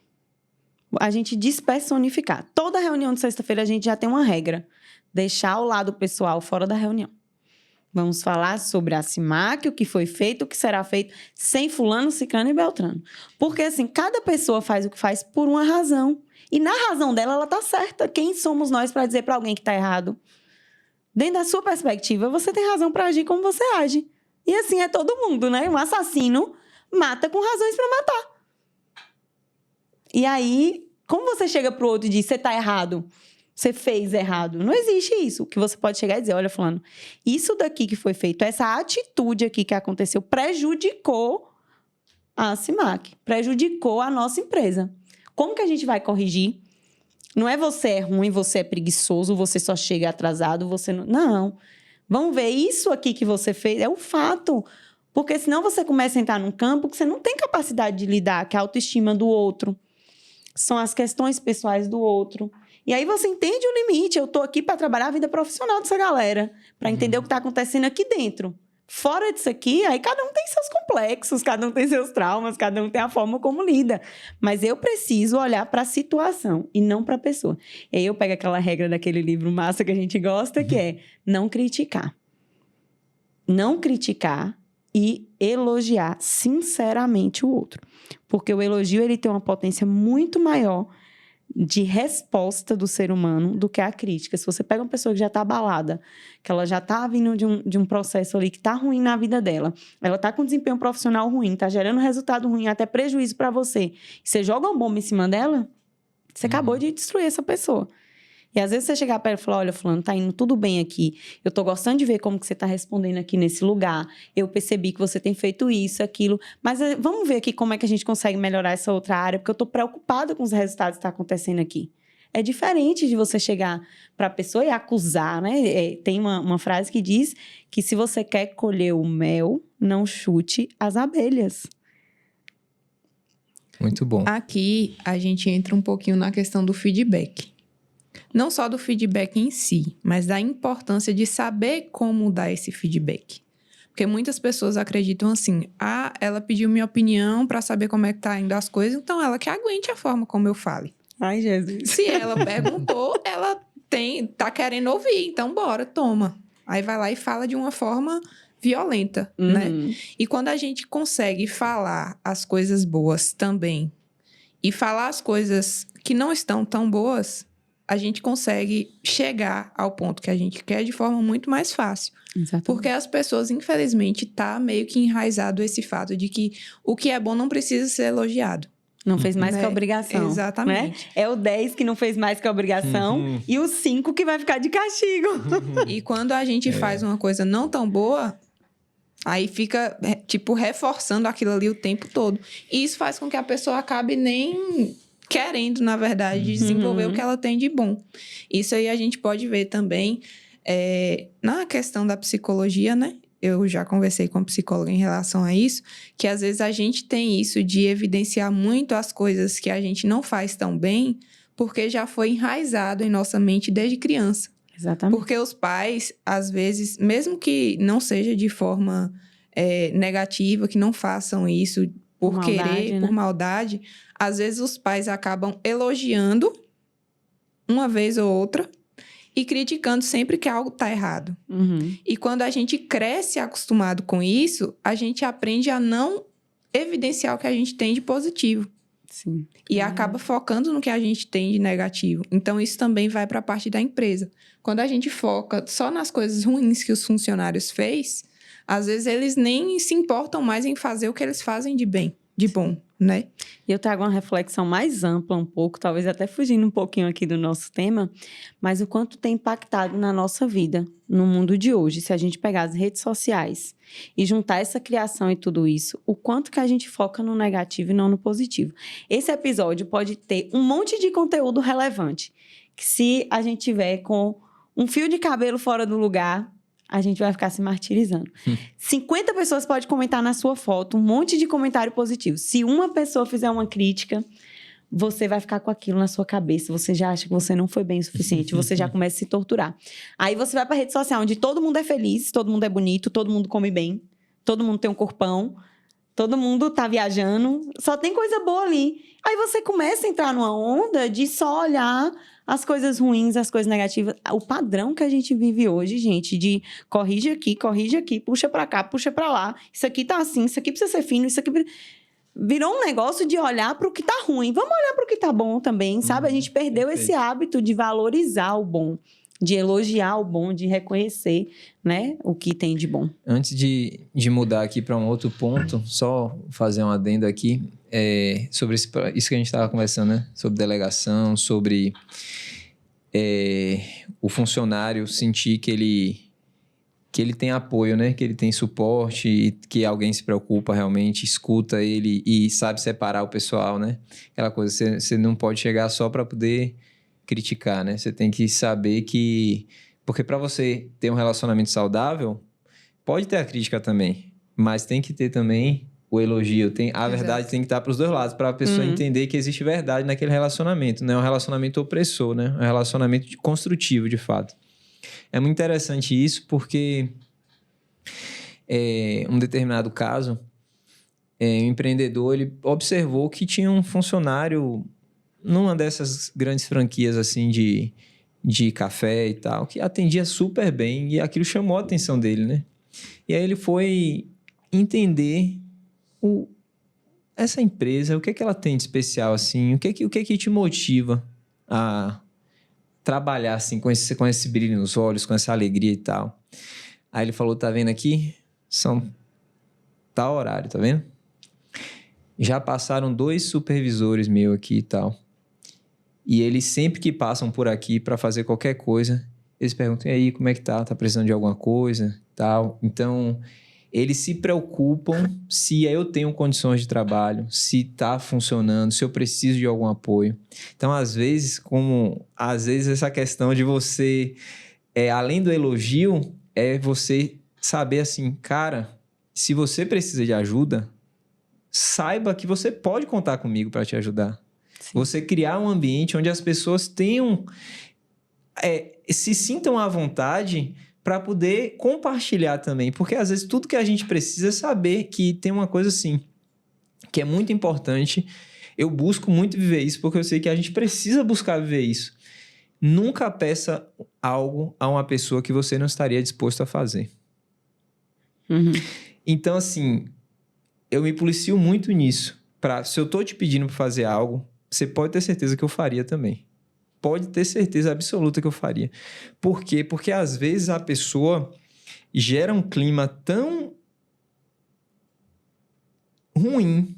A gente despersonificar. Toda reunião de sexta-feira a gente já tem uma regra. Deixar o lado pessoal fora da reunião. Vamos falar sobre a CIMAC, o que foi feito, o que será feito, sem fulano, ciclano e beltrano. Porque, assim, cada pessoa faz o que faz por uma razão. E na razão dela, ela tá certa. Quem somos nós para dizer para alguém que tá errado? Dentro da sua perspectiva, você tem razão para agir como você age. E assim é todo mundo, né? Um assassino mata com razões para matar. E aí, como você chega pro outro e diz, você tá errado, você fez errado? Não existe isso. O que você pode chegar e dizer, olha, fulano, isso daqui que foi feito, essa atitude aqui que aconteceu, prejudicou a CIMAC, prejudicou a nossa empresa. Como que a gente vai corrigir? Não é você é ruim, você é preguiçoso, você só chega atrasado, você não... Não. Vamos ver, isso aqui que você fez é o fato. Porque senão você começa a entrar num campo que você não tem capacidade de lidar, que é a autoestima do outro. São as questões pessoais do outro. E aí você entende o limite. Eu tô aqui para trabalhar a vida profissional dessa galera. Para entender o que tá acontecendo aqui dentro. Fora disso aqui, aí cada um tem seus complexos, cada um tem seus traumas, cada um tem a forma como lida. Mas eu preciso olhar para a situação e não para a pessoa. E aí eu pego aquela regra daquele livro massa que a gente gosta, que é não criticar. Não criticar e elogiar sinceramente o outro. Porque o elogio, ele tem uma potência muito maior de resposta do ser humano do que a crítica. Se você pega uma pessoa que já está abalada, que ela já está vindo de um processo ali que está ruim na vida dela, ela está com desempenho profissional ruim, está gerando resultado ruim, até prejuízo para você, e você joga uma bomba em cima dela, você acabou de destruir essa pessoa. E às vezes você chegar perto e falar, olha, fulano, tá indo tudo bem aqui. Eu tô gostando de ver como que você tá respondendo aqui nesse lugar. Eu percebi que você tem feito isso, aquilo. Mas vamos ver aqui como é que a gente consegue melhorar essa outra área, porque eu tô preocupada com os resultados que tá acontecendo aqui. É diferente de você chegar para a pessoa e acusar, né? Tem uma frase que diz que se você quer colher o mel, não chute as abelhas. Muito bom. Aqui a gente entra um pouquinho na questão do feedback. Não só do feedback em si, mas da importância de saber como dar esse feedback. Porque muitas pessoas acreditam assim, ela pediu minha opinião para saber como é que tá indo as coisas, então ela que aguente a forma como eu fale. Ai, Jesus. Se ela perguntou, ela tá querendo ouvir, então bora, toma. Aí vai lá e fala de uma forma violenta, né? E quando a gente consegue falar as coisas boas também e falar as coisas que não estão tão boas, a gente consegue chegar ao ponto que a gente quer de forma muito mais fácil. Exatamente. Porque as pessoas, infelizmente, tá meio que enraizado esse fato de que o que é bom não precisa ser elogiado. Não fez mais Né? que a obrigação. Exatamente. Né? É o 10 que não fez mais que a obrigação e o 5 que vai ficar de castigo. E quando a gente faz uma coisa não tão boa, aí fica, tipo, reforçando aquilo ali o tempo todo. E isso faz com que a pessoa acabe nem querendo, na verdade, desenvolver o que ela tem de bom. Isso aí a gente pode ver também na questão da psicologia, né? Eu já conversei com a psicóloga em relação a isso, que às vezes a gente tem isso de evidenciar muito as coisas que a gente não faz tão bem, porque já foi enraizado em nossa mente desde criança. Exatamente. Porque os pais, às vezes, mesmo que não seja de forma negativa, que não façam isso por querer, por maldade, às vezes os pais acabam elogiando uma vez ou outra e criticando sempre que algo está errado. E quando a gente cresce acostumado com isso, a gente aprende a não evidenciar o que a gente tem de positivo. Sim. E acaba focando no que a gente tem de negativo. Então, isso também vai para a parte da empresa. Quando a gente foca só nas coisas ruins que os funcionários fez, às vezes eles nem se importam mais em fazer o que eles fazem de bem, de bom, né? E eu trago uma reflexão mais ampla um pouco, talvez até fugindo um pouquinho aqui do nosso tema, mas o quanto tem impactado na nossa vida, no mundo de hoje, se a gente pegar as redes sociais e juntar essa criação e tudo isso, o quanto que a gente foca no negativo e não no positivo. Esse episódio pode ter um monte de conteúdo relevante, que se a gente tiver com um fio de cabelo fora do lugar, a gente vai ficar se martirizando. 50 pessoas podem comentar na sua foto, um monte de comentário positivo. Se uma pessoa fizer uma crítica, você vai ficar com aquilo na sua cabeça. Você já acha que você não foi bem o suficiente. Você já começa a se torturar. Aí você vai pra rede social, onde todo mundo é feliz, todo mundo é bonito, todo mundo come bem, todo mundo tem um corpão, todo mundo tá viajando, só tem coisa boa ali. Aí você começa a entrar numa onda de só olhar as coisas ruins, as coisas negativas. O padrão que a gente vive hoje, gente, de corrige aqui, puxa pra cá, puxa pra lá. Isso aqui tá assim, isso aqui precisa ser fino, isso aqui... Virou um negócio de olhar pro que tá ruim. Vamos olhar pro que tá bom também, sabe? A gente perdeu esse hábito de valorizar o bom, de elogiar o bom, de reconhecer, né, o que tem de bom. Antes de mudar aqui para um outro ponto, só fazer um adendo aqui, sobre isso que a gente estava conversando, né? Sobre delegação, sobre o funcionário sentir que ele tem apoio, né? Que ele tem suporte, e que alguém se preocupa realmente, escuta ele e sabe separar o pessoal, né? Aquela coisa, você não pode chegar só para poder criticar, né? Você tem que saber que... Porque para você ter um relacionamento saudável, pode ter a crítica também, mas tem que ter também o elogio. A verdade tem que estar para os dois lados, para a pessoa entender que existe verdade naquele relacionamento. Não é um relacionamento opressor, né? É um relacionamento construtivo, de fato. É muito interessante isso, porque um determinado caso, um empreendedor, ele observou que tinha um funcionário numa dessas grandes franquias assim de café e tal, que atendia super bem, e aquilo chamou a atenção dele, né? E aí ele foi entender essa empresa, o que é que ela tem de especial, assim, o que é que te motiva a trabalhar assim com esse brilho nos olhos, com essa alegria e tal. Aí ele falou, tá vendo aqui? São tal horário, tá vendo? Já passaram 2 supervisores meus aqui e tal. E eles sempre que passam por aqui para fazer qualquer coisa, eles perguntam, e aí, como é que tá? Tá precisando de alguma coisa? Tal. Então, eles se preocupam se eu tenho condições de trabalho, se tá funcionando, se eu preciso de algum apoio. Então, às vezes essa questão de você, além do elogio, é você saber assim, cara, se você precisa de ajuda, saiba que você pode contar comigo para te ajudar. Sim. Você criar um ambiente onde as pessoas tenham, se sintam à vontade para poder compartilhar também. Porque às vezes tudo que a gente precisa é saber que tem uma coisa assim, que é muito importante. Eu busco muito viver isso porque eu sei que a gente precisa buscar viver isso. Nunca peça algo a uma pessoa que você não estaria disposto a fazer. Uhum. Então, assim, eu me policio muito nisso. Se eu tô te pedindo para fazer algo, você pode ter certeza que eu faria também. Pode ter certeza absoluta que eu faria. Por quê? Porque às vezes a pessoa gera um clima tão ruim,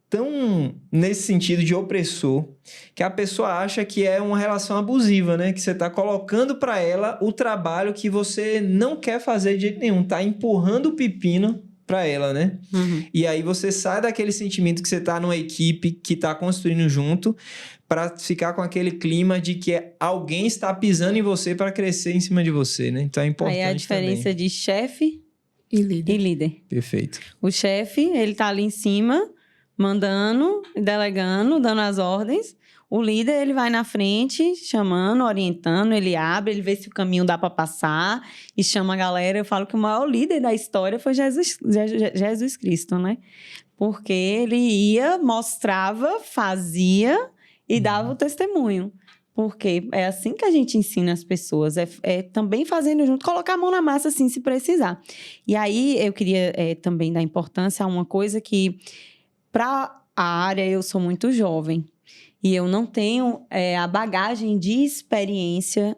tão nesse sentido de opressor, que a pessoa acha que é uma relação abusiva, né? Que você tá colocando para ela o trabalho que você não quer fazer de jeito nenhum, tá empurrando o pepino para ela, né? Uhum. E aí você sai daquele sentimento que você tá numa equipe que tá construindo junto para ficar com aquele clima de que alguém está pisando em você para crescer em cima de você, né? Então é importante aí a diferença também. de chefe E líder. Perfeito. O chefe, ele tá ali em cima, mandando, delegando, dando as ordens. O líder, ele vai na frente, chamando, orientando, ele abre, ele vê se o caminho dá para passar e chama a galera. Eu falo que o maior líder da história foi Jesus Cristo, né? Porque ele ia, mostrava, fazia e dava o testemunho. Porque é assim que a gente ensina as pessoas, é também fazendo junto, colocar a mão na massa, assim, se precisar. E aí, eu queria também dar importância a uma coisa que, para a área, eu sou muito jovem. E eu não tenho a bagagem de experiência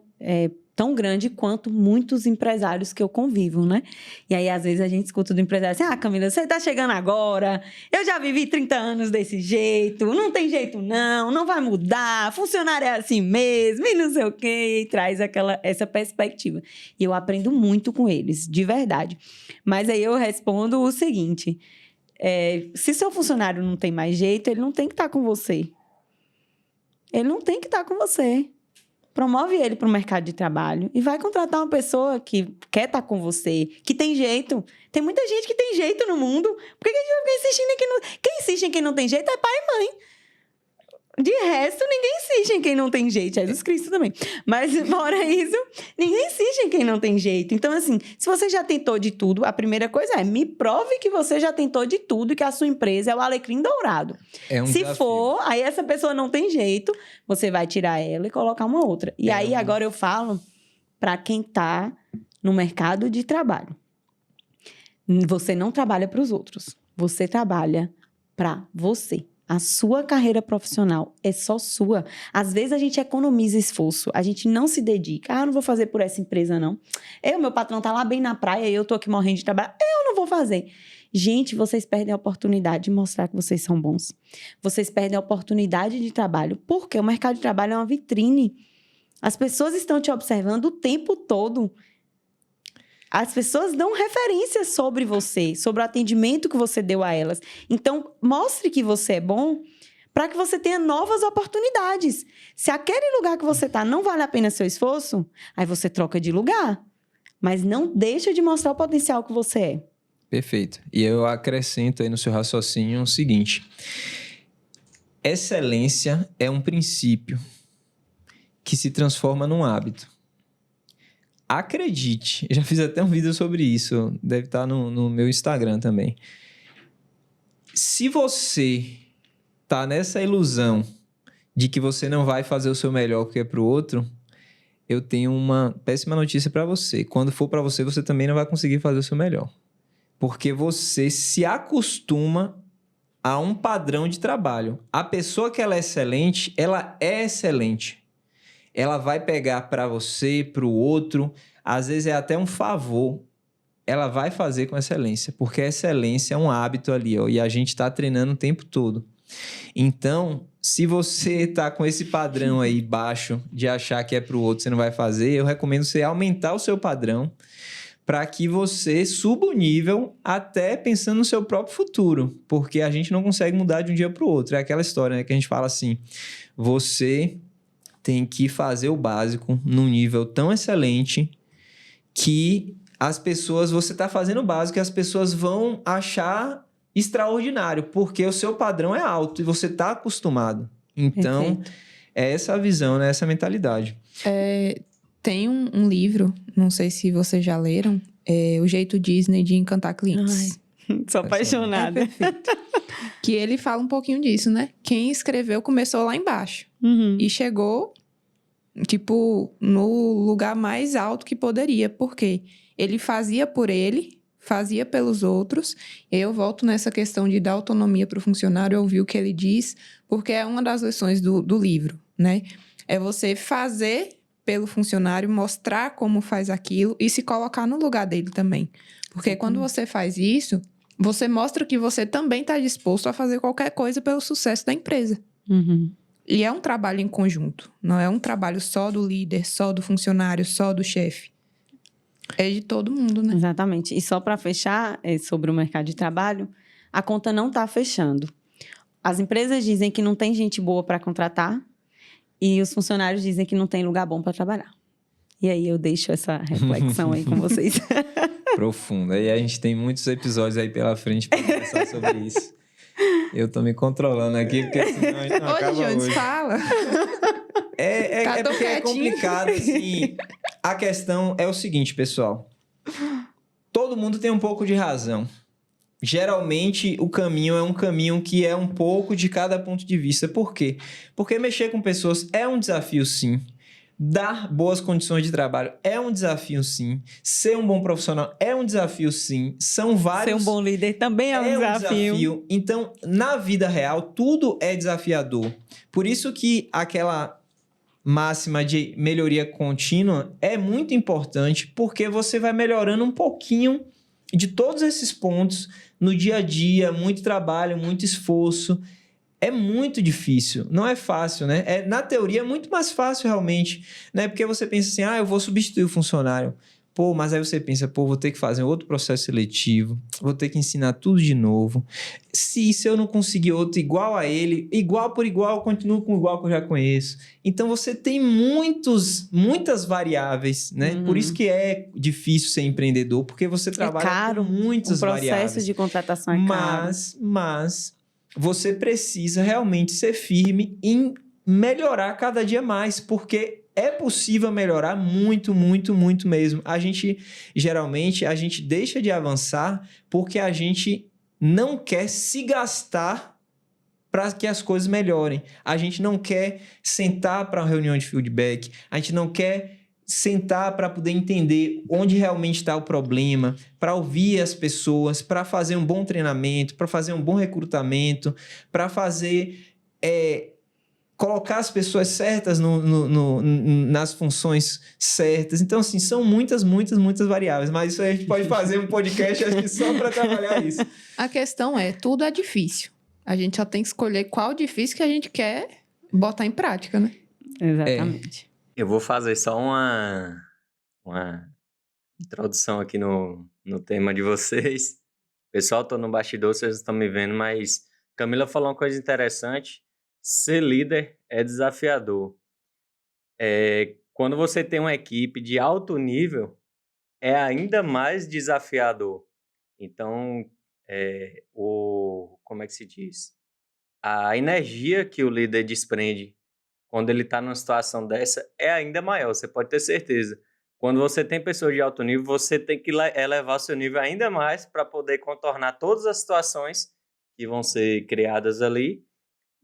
tão grande quanto muitos empresários que eu convivo, né? E aí, às vezes, a gente escuta do empresário assim, Camila, você tá chegando agora, eu já vivi 30 anos desse jeito, não tem jeito não vai mudar, funcionário é assim mesmo, e não sei o quê, e traz essa perspectiva. E eu aprendo muito com eles, de verdade. Mas aí eu respondo o seguinte, se seu funcionário não tem mais jeito, ele não tem que estar com você. Ele não tem que estar com você. Promove ele para o mercado de trabalho e vai contratar uma pessoa que quer estar com você, que tem jeito. Tem muita gente que tem jeito no mundo. Por que a gente vai ficar insistindo em quem não... Quem insiste em quem não tem jeito é pai e mãe. De resto, ninguém insiste em quem não tem jeito. Jesus Cristo também. Mas, fora isso, ninguém insiste em quem não tem jeito. Então, assim, se você já tentou de tudo, a primeira coisa é me prove que você já tentou de tudo e que a sua empresa é o alecrim dourado. Se desafio. for, aí essa pessoa não tem jeito, você vai tirar ela e colocar uma outra. E aí, agora eu falo para quem tá no mercado de trabalho. Você não trabalha para os outros. Você trabalha para você. A sua carreira profissional é só sua. Às vezes a gente economiza esforço, a gente não se dedica. Eu não vou fazer por essa empresa, não. Meu patrão tá lá bem na praia e eu tô aqui morrendo de trabalho. Eu não vou fazer. Gente, vocês perdem a oportunidade de mostrar que vocês são bons. Vocês perdem a oportunidade de trabalho. Porque o mercado de trabalho é uma vitrine. As pessoas estão te observando o tempo todo. As pessoas dão referências sobre você, sobre o atendimento que você deu a elas. Então, mostre que você é bom para que você tenha novas oportunidades. Se aquele lugar que você está não vale a pena seu esforço, aí você troca de lugar. Mas não deixa de mostrar o potencial que você é. Perfeito. E eu acrescento aí no seu raciocínio o seguinte. Excelência é um princípio que se transforma num hábito. Acredite, eu já fiz até um vídeo sobre isso, deve estar no meu Instagram também. Se você tá nessa ilusão de que você não vai fazer o seu melhor porque é pro outro, eu tenho uma péssima notícia para você. Quando for para você, você também não vai conseguir fazer o seu melhor. Porque você se acostuma a um padrão de trabalho. A pessoa que ela é excelente. Ela vai pegar para você, para o outro, às vezes é até um favor. Ela vai fazer com excelência, porque a excelência é um hábito ali, ó, e a gente está treinando o tempo todo. Então, se você tá com esse padrão aí baixo de achar que é para o outro, você não vai fazer, eu recomendo você aumentar o seu padrão para que você suba o nível até pensando no seu próprio futuro, porque a gente não consegue mudar de um dia para o outro. É aquela história, né, que a gente fala assim, você tem que fazer o básico num nível tão excelente que as pessoas, você está fazendo o básico e as pessoas vão achar extraordinário, porque o seu padrão é alto e você está acostumado. Então, Perfeito. é essa a visão, né? Essa mentalidade. Tem um livro, não sei se vocês já leram, O Jeito Disney de Encantar Clientes. Sou apaixonada. É perfeito. Que ele fala um pouquinho disso, né? Quem escreveu começou lá embaixo. Uhum. E chegou, tipo, no lugar mais alto que poderia. Por quê? Ele fazia por ele, fazia pelos outros. Eu volto nessa questão de dar autonomia para o funcionário, ouvir o que ele diz, porque é uma das lições do livro, né? É você fazer pelo funcionário, mostrar como faz aquilo e se colocar no lugar dele também. Porque quando você faz isso, você mostra que você também está disposto a fazer qualquer coisa pelo sucesso da empresa. Uhum. E é um trabalho em conjunto. Não é um trabalho só do líder, só do funcionário, só do chefe. É de todo mundo, né? Exatamente. E só para fechar sobre o mercado de trabalho, a conta não está fechando. As empresas dizem que não tem gente boa para contratar e os funcionários dizem que não tem lugar bom para trabalhar. E aí eu deixo essa reflexão aí com vocês. Profunda. E a gente tem muitos episódios aí pela frente para conversar sobre isso. Eu tô me controlando aqui, porque senão a gente não acaba Jones, hoje. fala. É porque é complicado, assim. A questão é o seguinte, pessoal. Todo mundo tem um pouco de razão. Geralmente, o caminho é um caminho que é um pouco de cada ponto de vista. Por quê? Porque mexer com pessoas é um desafio, sim. Dar boas condições de trabalho é um desafio, sim. Ser um bom profissional é um desafio, sim. São vários... Ser um bom líder também é um desafio. Então, na vida real, tudo é desafiador. Por isso que aquela máxima de melhoria contínua é muito importante, porque você vai melhorando um pouquinho de todos esses pontos no dia a dia, muito trabalho, muito esforço. É muito difícil, não é fácil, né? Na teoria é muito mais fácil realmente, né? Porque você pensa assim, eu vou substituir o funcionário. Pô, mas aí você pensa, vou ter que fazer outro processo seletivo, vou ter que ensinar tudo de novo. Se eu não conseguir outro igual a ele, igual por igual, eu continuo com o igual que eu já conheço. Então você tem muitas variáveis, né? Uhum. Por isso que é difícil ser empreendedor, porque você trabalha com muitas variáveis. O processo de contratação é caro. Mas você precisa realmente ser firme em melhorar cada dia mais, porque é possível melhorar muito, muito, muito mesmo. Geralmente, a gente deixa de avançar porque a gente não quer se gastar para que as coisas melhorem. A gente não quer sentar para uma reunião de feedback, a gente não quer sentar para poder entender onde realmente está o problema, para ouvir as pessoas, para fazer um bom treinamento, para fazer um bom recrutamento, para fazer... colocar as pessoas certas nas funções certas. Então, assim, são muitas variáveis. Mas isso aí a gente pode fazer um podcast, acho que só para trabalhar isso. A questão é, tudo é difícil. A gente só tem que escolher qual difícil que a gente quer botar em prática, né? Exatamente. Eu vou fazer só uma introdução aqui no tema de vocês. Pessoal, tô no bastidor, vocês estão me vendo, mas Camila falou uma coisa interessante. Ser líder é desafiador. Quando você tem uma equipe de alto nível, é ainda mais desafiador. Então, como é que se diz? A energia que o líder desprende quando ele está numa situação dessa é ainda maior, você pode ter certeza. Quando você tem pessoas de alto nível, você tem que elevar seu nível ainda mais para poder contornar todas as situações que vão ser criadas ali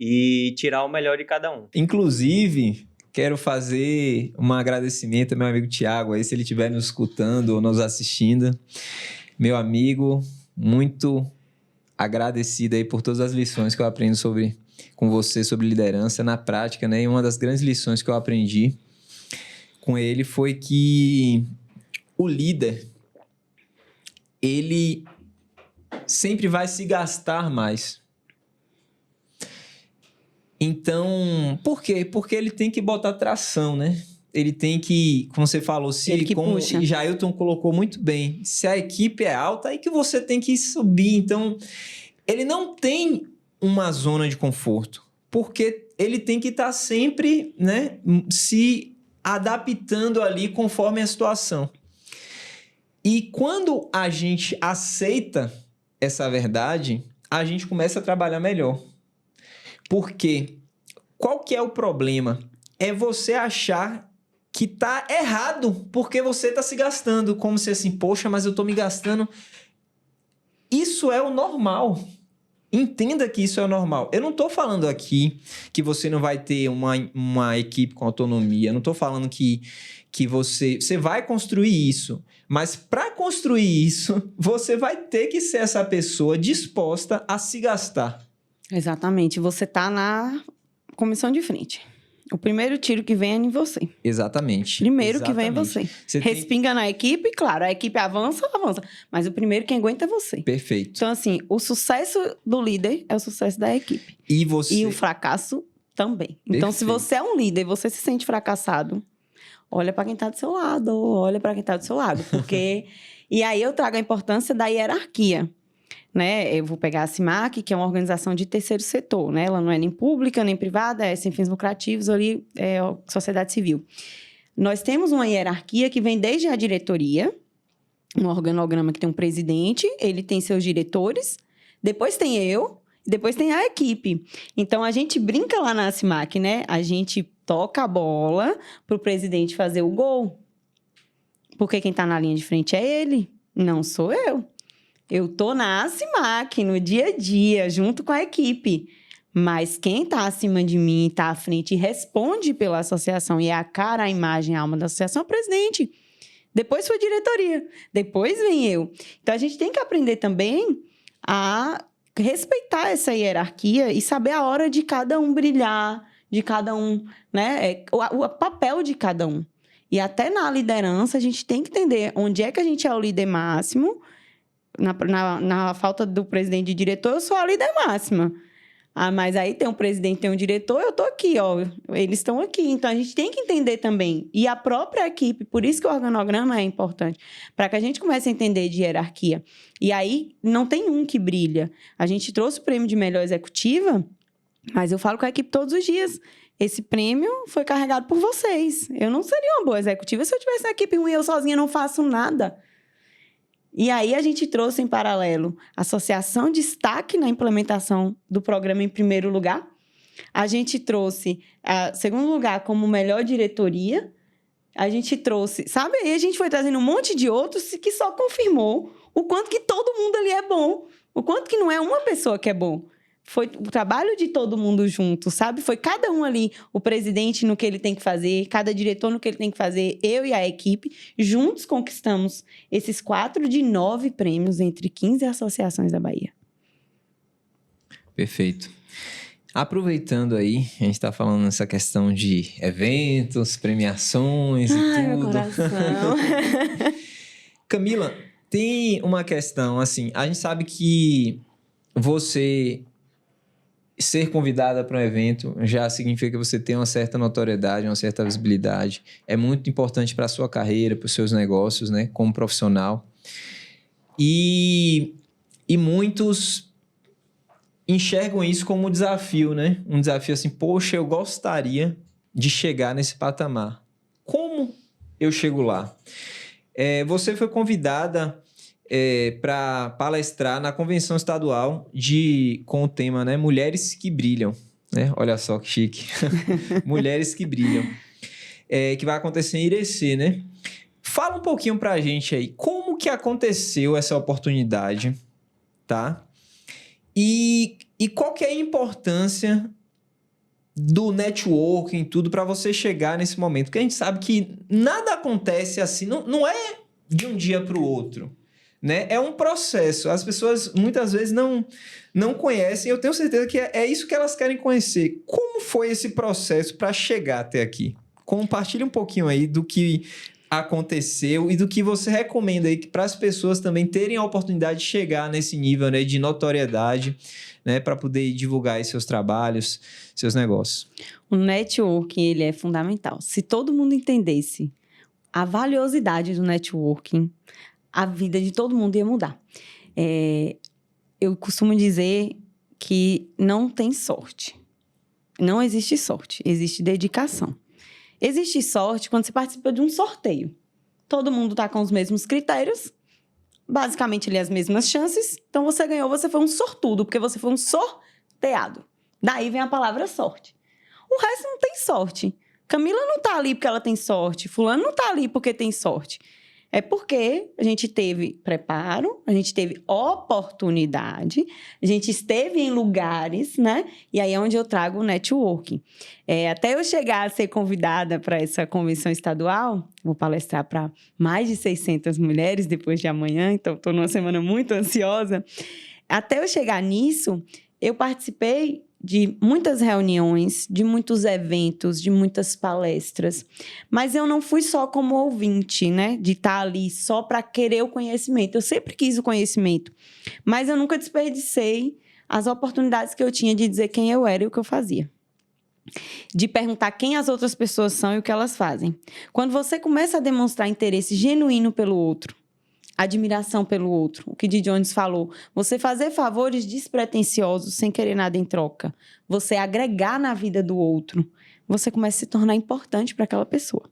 e tirar o melhor de cada um. Inclusive, quero fazer um agradecimento ao meu amigo Thiago, aí se ele estiver nos escutando ou nos assistindo. Meu amigo, muito agradecido aí por todas as lições que eu aprendo com você sobre liderança na prática, né? E uma das grandes lições que eu aprendi com ele foi que o líder, ele sempre vai se gastar mais. Então, por quê? Porque ele tem que botar tração, né? Ele tem que, como você falou, como Jailton colocou muito bem, se a equipe é alta, aí que você tem que subir. Então, ele não tem uma zona de conforto, porque ele tem que estar sempre, né, se adaptando ali conforme a situação. E quando a gente aceita essa verdade, a gente começa a trabalhar melhor. Porque qual que é o problema? É você achar que tá errado, porque você tá se gastando, como se assim, poxa, mas eu tô me gastando. Isso é o normal. Entenda que isso é o normal. Eu não tô falando aqui que você não vai ter uma equipe com autonomia. Eu não tô falando que você vai construir isso. Mas para construir isso, você vai ter que ser essa pessoa disposta a se gastar. Exatamente. Você tá na comissão de frente. O primeiro tiro que vem é em você. Exatamente. Primeiro que vem é você. Respinga na equipe, claro, a equipe avança. Mas o primeiro quem aguenta é você. Perfeito. Então, assim, o sucesso do líder é o sucesso da equipe. E o fracasso também. Então, se você é um líder e você se sente fracassado, olha para quem tá do seu lado, porque... E aí eu trago a importância da hierarquia. Né? Eu vou pegar a CIMAC, que é uma organização de terceiro setor, né? Ela não é nem pública, nem privada, é sem fins lucrativos, ali é a sociedade civil. Nós temos uma hierarquia que vem desde a diretoria, um organograma que tem um presidente, ele tem seus diretores, depois tem eu, depois tem a equipe. Então, a gente brinca lá na CIMAC, né? A gente toca a bola pro presidente fazer o gol. Porque quem tá na linha de frente é ele, não sou eu. Eu tô na CIMAC, no dia a dia, junto com a equipe. Mas quem tá acima de mim, tá à frente e responde pela associação, e é a cara, a imagem, a alma da associação, é o presidente. Depois foi a diretoria. Depois vem eu. Então, a gente tem que aprender também a respeitar essa hierarquia e saber a hora de cada um brilhar, de cada um, né? O papel de cada um. E até na liderança, a gente tem que entender onde é que a gente é o líder máximo. Na falta do presidente e diretor, eu sou a líder máxima. Ah, mas aí tem um presidente, tem um diretor, eu tô aqui, ó. Eles estão aqui. Então, a gente tem que entender também. E a própria equipe, por isso que o organograma é importante. Para que a gente comece a entender de hierarquia. E aí, não tem um que brilha. A gente trouxe o prêmio de melhor executiva, mas eu falo com a equipe todos os dias. Esse prêmio foi carregado por vocês. Eu não seria uma boa executiva se eu tivesse uma equipe ruim, eu sozinha não faço nada. E aí, a gente trouxe em paralelo a associação destaque na implementação do programa em primeiro lugar. A gente trouxe segundo lugar como melhor diretoria. A gente trouxe, sabe? Aí a gente foi trazendo um monte de outros que só confirmou o quanto que todo mundo ali é bom. O quanto que não é uma pessoa que é bom. Foi o trabalho de todo mundo junto, sabe? Foi cada um ali, o presidente no que ele tem que fazer, cada diretor no que ele tem que fazer, eu e a equipe, juntos conquistamos esses 4 de 9 prêmios entre 15 associações da Bahia. Perfeito. Aproveitando aí, a gente está falando nessa questão de eventos, premiações e tudo. Meu coração. Camila, tem uma questão, assim, a gente sabe que você ser convidada para um evento já significa que você tem uma certa notoriedade, uma certa visibilidade. É muito importante para a sua carreira, para os seus negócios, né, como profissional. E muitos enxergam isso como um desafio, né? Um desafio assim, poxa, eu gostaria de chegar nesse patamar. Como eu chego lá? Você foi convidada para palestrar na convenção estadual com o tema, né, Mulheres que Brilham, né? Olha só que chique. Mulheres que Brilham. Que vai acontecer em Irecê, né? Fala um pouquinho pra gente aí, como que aconteceu essa oportunidade, tá? E qual que é a importância do networking, tudo, para você chegar nesse momento? Porque a gente sabe que nada acontece assim, não é de um dia para o outro. né? É um processo. As pessoas muitas vezes não conhecem. Eu tenho certeza que é isso que elas querem conhecer. Como foi esse processo para chegar até aqui? Compartilhe um pouquinho aí do que aconteceu e do que você recomenda aí para as pessoas também terem a oportunidade de chegar nesse nível, né, de notoriedade, né, para poder divulgar aí seus trabalhos, seus negócios. O networking, ele é fundamental. Se todo mundo entendesse a valiosidade do networking, a vida de todo mundo ia mudar. Eu costumo dizer que não tem sorte. Não existe sorte, existe dedicação. Existe sorte quando você participa de um sorteio. Todo mundo está com os mesmos critérios, basicamente ali as mesmas chances. Então você ganhou, você foi um sortudo, porque você foi um sorteado. Daí vem a palavra sorte. O resto não tem sorte. Camila não tá ali porque ela tem sorte. Fulano não tá ali porque tem sorte. É porque a gente teve preparo, a gente teve oportunidade, a gente esteve em lugares, né? E aí é onde eu trago o networking. Até eu chegar a ser convidada para essa convenção estadual, vou palestrar para mais de 600 mulheres depois de amanhã, então estou numa semana muito ansiosa. Até eu chegar nisso, eu participei de muitas reuniões, de muitos eventos, de muitas palestras. Mas eu não fui só como ouvinte, né? De estar ali só para querer o conhecimento. Eu sempre quis o conhecimento. Mas eu nunca desperdicei as oportunidades que eu tinha de dizer quem eu era e o que eu fazia. De perguntar quem as outras pessoas são e o que elas fazem. Quando você começa a demonstrar interesse genuíno pelo outro, admiração pelo outro, o que Dee Jones falou. Você fazer favores despretensiosos, sem querer nada em troca. Você agregar na vida do outro. Você começa a se tornar importante para aquela pessoa.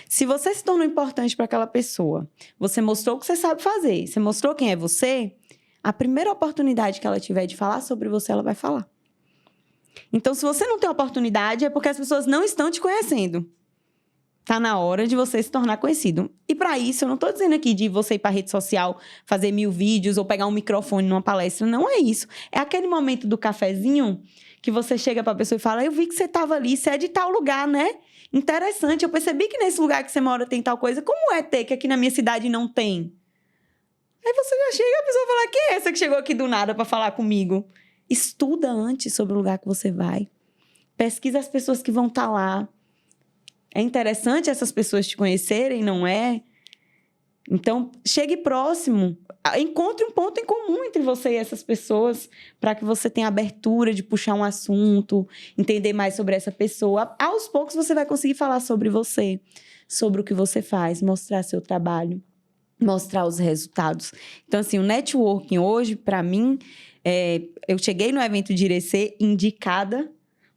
Se você se tornou importante para aquela pessoa, você mostrou o que você sabe fazer, você mostrou quem é você, a primeira oportunidade que ela tiver de falar sobre você, ela vai falar. Então, se você não tem oportunidade, é porque as pessoas não estão te conhecendo. Tá na hora de você se tornar conhecido. E para isso, eu não tô dizendo aqui de você ir pra rede social, fazer 1000 vídeos ou pegar um microfone numa palestra. Não é isso. É aquele momento do cafezinho que você chega pra pessoa e fala: eu vi que você tava ali, você é de tal lugar, né? Interessante, eu percebi que nesse lugar que você mora tem tal coisa. Como é ter que aqui na minha cidade não tem? Aí você já chega e a pessoa fala: quem é essa que chegou aqui do nada pra falar comigo? Estuda antes sobre o lugar que você vai. Pesquisa as pessoas que vão estar lá. É interessante essas pessoas te conhecerem, não é? Então, chegue próximo. Encontre um ponto em comum entre você e essas pessoas para que você tenha abertura de puxar um assunto, entender mais sobre essa pessoa. Aos poucos, você vai conseguir falar sobre você, sobre o que você faz, mostrar seu trabalho, mostrar os resultados. Então, assim, o networking hoje, para mim, eu cheguei no evento de Irecê indicada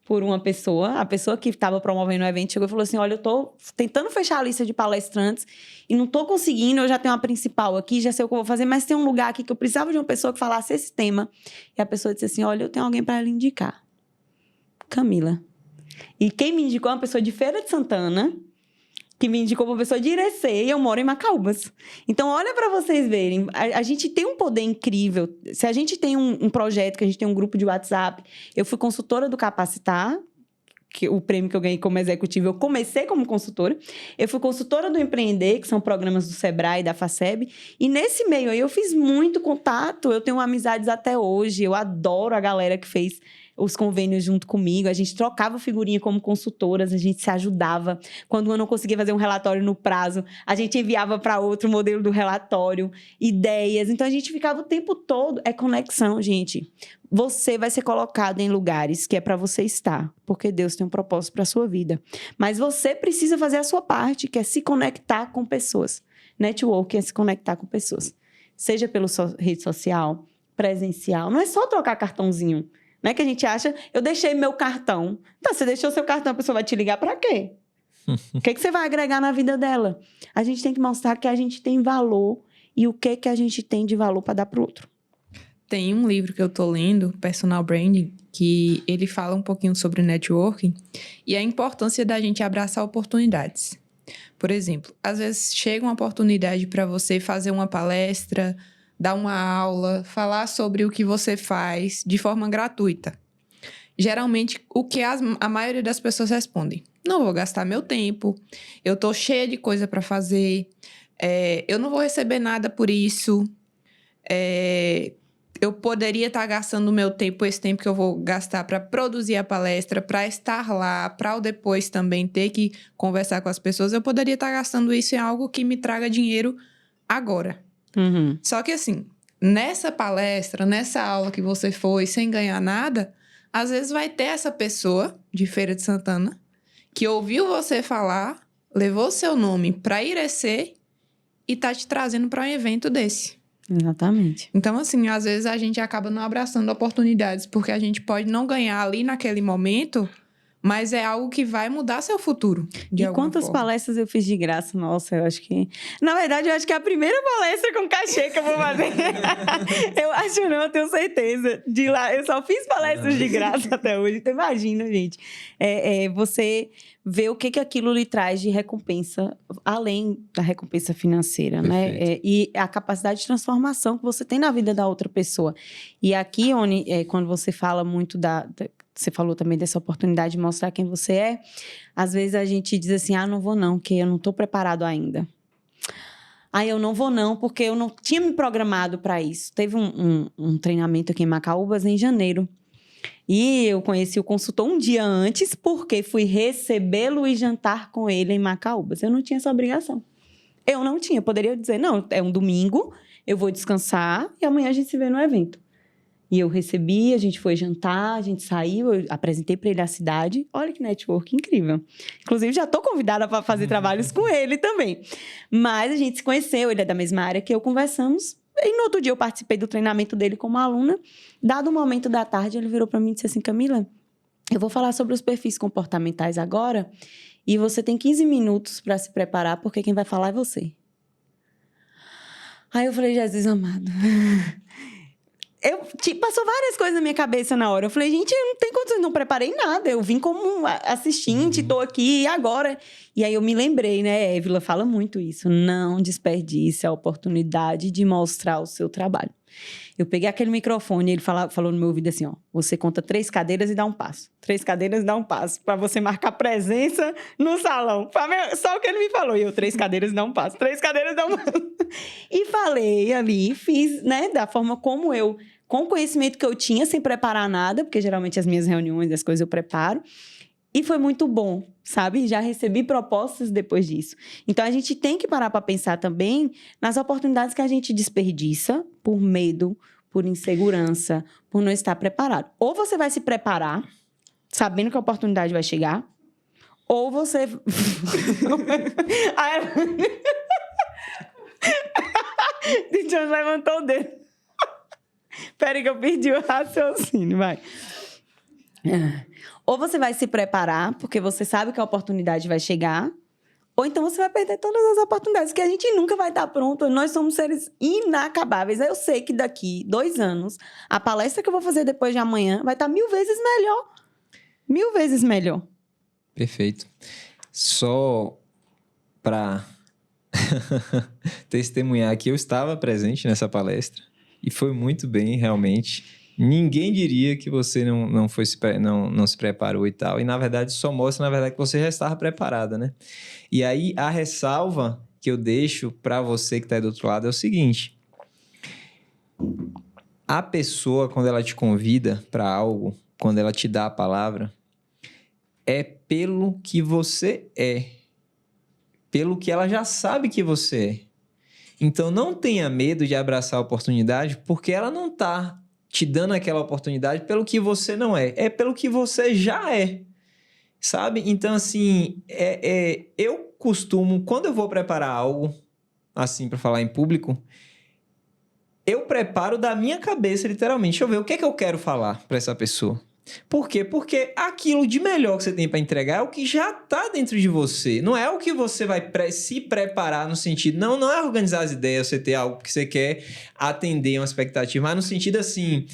por uma pessoa. A pessoa que estava promovendo o evento chegou e falou assim: olha, eu tô tentando fechar a lista de palestrantes e não tô conseguindo, eu já tenho uma principal aqui, já sei o que eu vou fazer, mas tem um lugar aqui que eu precisava de uma pessoa que falasse esse tema. E a pessoa disse assim: olha, eu tenho alguém para lhe indicar. Camila. E quem me indicou é uma pessoa de Feira de Santana, que me indicou uma pessoa de Irecê, e eu moro em Macaúbas. Então, olha para vocês verem, a gente tem um poder incrível. Se a gente tem um projeto, que a gente tem um grupo de WhatsApp, eu fui consultora do Capacitar, que o prêmio que eu ganhei como executiva, eu comecei como consultora. Eu fui consultora do Empreender, que são programas do Sebrae e da FACEB, e nesse meio aí eu fiz muito contato, eu tenho amizades até hoje, eu adoro a galera que fez os convênios junto comigo, a gente trocava figurinha como consultoras, a gente se ajudava. Quando eu não conseguia fazer um relatório no prazo, a gente enviava para outro modelo do relatório, ideias. Então, a gente ficava o tempo todo. É conexão, gente. Você vai ser colocado em lugares que é para você estar, porque Deus tem um propósito para a sua vida. Mas você precisa fazer a sua parte, que é se conectar com pessoas. Networking é se conectar com pessoas. Seja pela rede social, presencial. Não é só trocar cartãozinho. Não é que a gente acha, eu deixei meu cartão. Tá, você deixou seu cartão, a pessoa vai te ligar pra quê? O que você vai agregar na vida dela? A gente tem que mostrar que a gente tem valor e o que a gente tem de valor para dar pro outro. Tem um livro que eu tô lendo, Personal Branding, que ele fala um pouquinho sobre networking e a importância da gente abraçar oportunidades. Por exemplo, às vezes chega uma oportunidade para você fazer uma palestra, dar uma aula, falar sobre o que você faz de forma gratuita. Geralmente, o que a maioria das pessoas respondem: não vou gastar meu tempo, eu tô cheia de coisa para fazer, eu não vou receber nada por isso. eu poderia estar gastando o meu tempo, esse tempo que eu vou gastar para produzir a palestra, para estar lá, para eu depois também ter que conversar com as pessoas, eu poderia estar gastando isso em algo que me traga dinheiro agora. Uhum. Só que assim, nessa palestra, nessa aula que você foi sem ganhar nada, às vezes vai ter essa pessoa de Feira de Santana que ouviu você falar, levou seu nome para Irecê e tá te trazendo para um evento desse. Exatamente. Então, assim, às vezes a gente acaba não abraçando oportunidades, porque a gente pode não ganhar ali naquele momento, mas é algo que vai mudar seu futuro, de E alguma quantas forma. palestras eu fiz de graça? Nossa, eu acho que... Na verdade, eu acho que é a primeira palestra com cachê que eu vou fazer. Eu acho não, eu tenho certeza. De lá, eu só fiz palestras de graça até hoje. Então, imagina, gente. Você vê o que aquilo lhe traz de recompensa, além da recompensa financeira, né? E a capacidade de transformação que você tem na vida da outra pessoa. E aqui, Oni, quando você fala muito você falou também dessa oportunidade de mostrar quem você é. Às vezes a gente diz assim, não vou não, porque eu não estou preparado ainda. Eu não vou não, porque eu não tinha me programado para isso. Teve um treinamento aqui em Macaúbas em janeiro. E eu conheci o consultor um dia antes, porque fui recebê-lo e jantar com ele em Macaúbas. Eu não tinha essa obrigação. Eu não tinha. Eu poderia dizer, não, é um domingo, eu vou descansar e amanhã a gente se vê no evento. E eu recebi, a gente foi jantar, a gente saiu, eu apresentei para ele a cidade. Olha que network incrível. Inclusive, já estou convidada para fazer trabalhos com ele também. Mas a gente se conheceu, ele é da mesma área que eu, conversamos. E no outro dia eu participei do treinamento dele como aluna. Dado um momento da tarde, ele virou para mim e disse assim, Camila, eu vou falar sobre os perfis comportamentais agora e você tem 15 minutos para se preparar, porque quem vai falar é você. Aí eu falei, Jesus amado... Passou várias coisas na minha cabeça na hora. Eu falei, gente, eu não tenho condições, não preparei nada. Eu vim como assistente, tô aqui e agora. E aí eu me lembrei, né? Évila fala muito isso. Não desperdice a oportunidade de mostrar o seu trabalho. Eu peguei aquele microfone e ele falou no meu ouvido assim, ó. Você conta 3 cadeiras e dá um passo. 3 cadeiras e dá um passo. Pra você marcar presença no salão. Só o que ele me falou. E eu, 3 cadeiras e dá um passo. 3 cadeiras e dá um passo. E falei ali, fiz, né? Da forma como com o conhecimento que eu tinha, sem preparar nada. Porque geralmente as minhas reuniões, as coisas eu preparo. E foi muito bom, sabe? Já recebi propostas depois disso. Então, a gente tem que parar para pensar também nas oportunidades que a gente desperdiça por medo, por insegurança, por não estar preparado. Ou você vai se preparar, sabendo que a oportunidade vai chegar, ou você... John levantou o dedo. Peraí que eu perdi o raciocínio, vai. Ou você vai se preparar, porque você sabe que a oportunidade vai chegar, ou então você vai perder todas as oportunidades, que a gente nunca vai estar pronto. Nós somos seres inacabáveis. Eu sei que daqui 2 anos, a palestra que eu vou fazer depois de amanhã vai estar 1000 vezes melhor. 1000 vezes melhor. Perfeito. Só para testemunhar que eu estava presente nessa palestra e foi muito bem, realmente. Ninguém diria que você não se preparou e tal. E, na verdade, só mostra, na verdade, que você já estava preparada, né? E aí, a ressalva que eu deixo para você que está aí do outro lado é o seguinte. A pessoa, quando ela te convida para algo, quando ela te dá a palavra, é pelo que você é. Pelo que ela já sabe que você é. Então, não tenha medo de abraçar a oportunidade, porque ela não está te dando aquela oportunidade pelo que você não é. É pelo que você já é. Sabe? Então, assim, eu costumo, quando eu vou preparar algo, assim, para falar em público, eu preparo da minha cabeça, literalmente. Deixa eu ver o que é que eu quero falar para essa pessoa. Por quê? Porque aquilo de melhor que você tem para entregar é o que já está dentro de você. Não é o que você vai se preparar no sentido... Não é organizar as ideias, você ter algo que você quer atender uma expectativa, mas no sentido assim,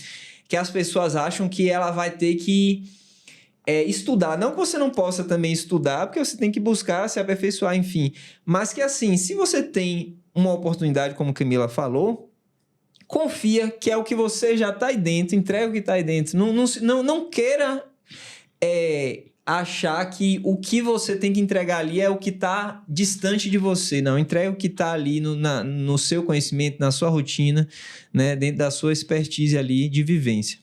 que as pessoas acham que ela vai ter que estudar. Não que você não possa também estudar, porque você tem que buscar se aperfeiçoar, enfim. Mas que assim, se você tem uma oportunidade, como Camila falou... Confia que é o que você já está aí dentro, entrega o que está aí dentro. Não queira achar que o que você tem que entregar ali é o que está distante de você. Não, entrega o que está ali no seu conhecimento, na sua rotina, né? Dentro da sua expertise ali de vivência.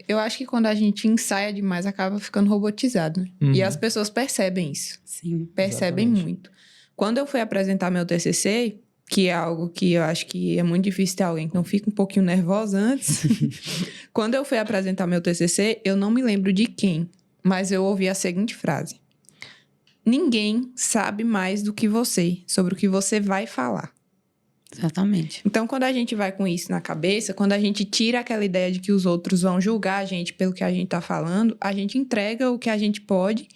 Eu acho que quando a gente ensaia demais, acaba ficando robotizado, né? Uhum. E as pessoas percebem isso. Sim. Percebem Exatamente. muito. Quando eu fui apresentar meu TCC, que é algo que eu acho que é muito difícil ter alguém que não fica um pouquinho nervosa antes. Quando eu fui apresentar meu TCC, eu não me lembro de quem, mas eu ouvi a seguinte frase: ninguém sabe mais do que você sobre o que você vai falar. Exatamente. Então, quando a gente vai com isso na cabeça, quando a gente tira aquela ideia de que os outros vão julgar a gente pelo que a gente tá falando, a gente entrega o que a gente pode,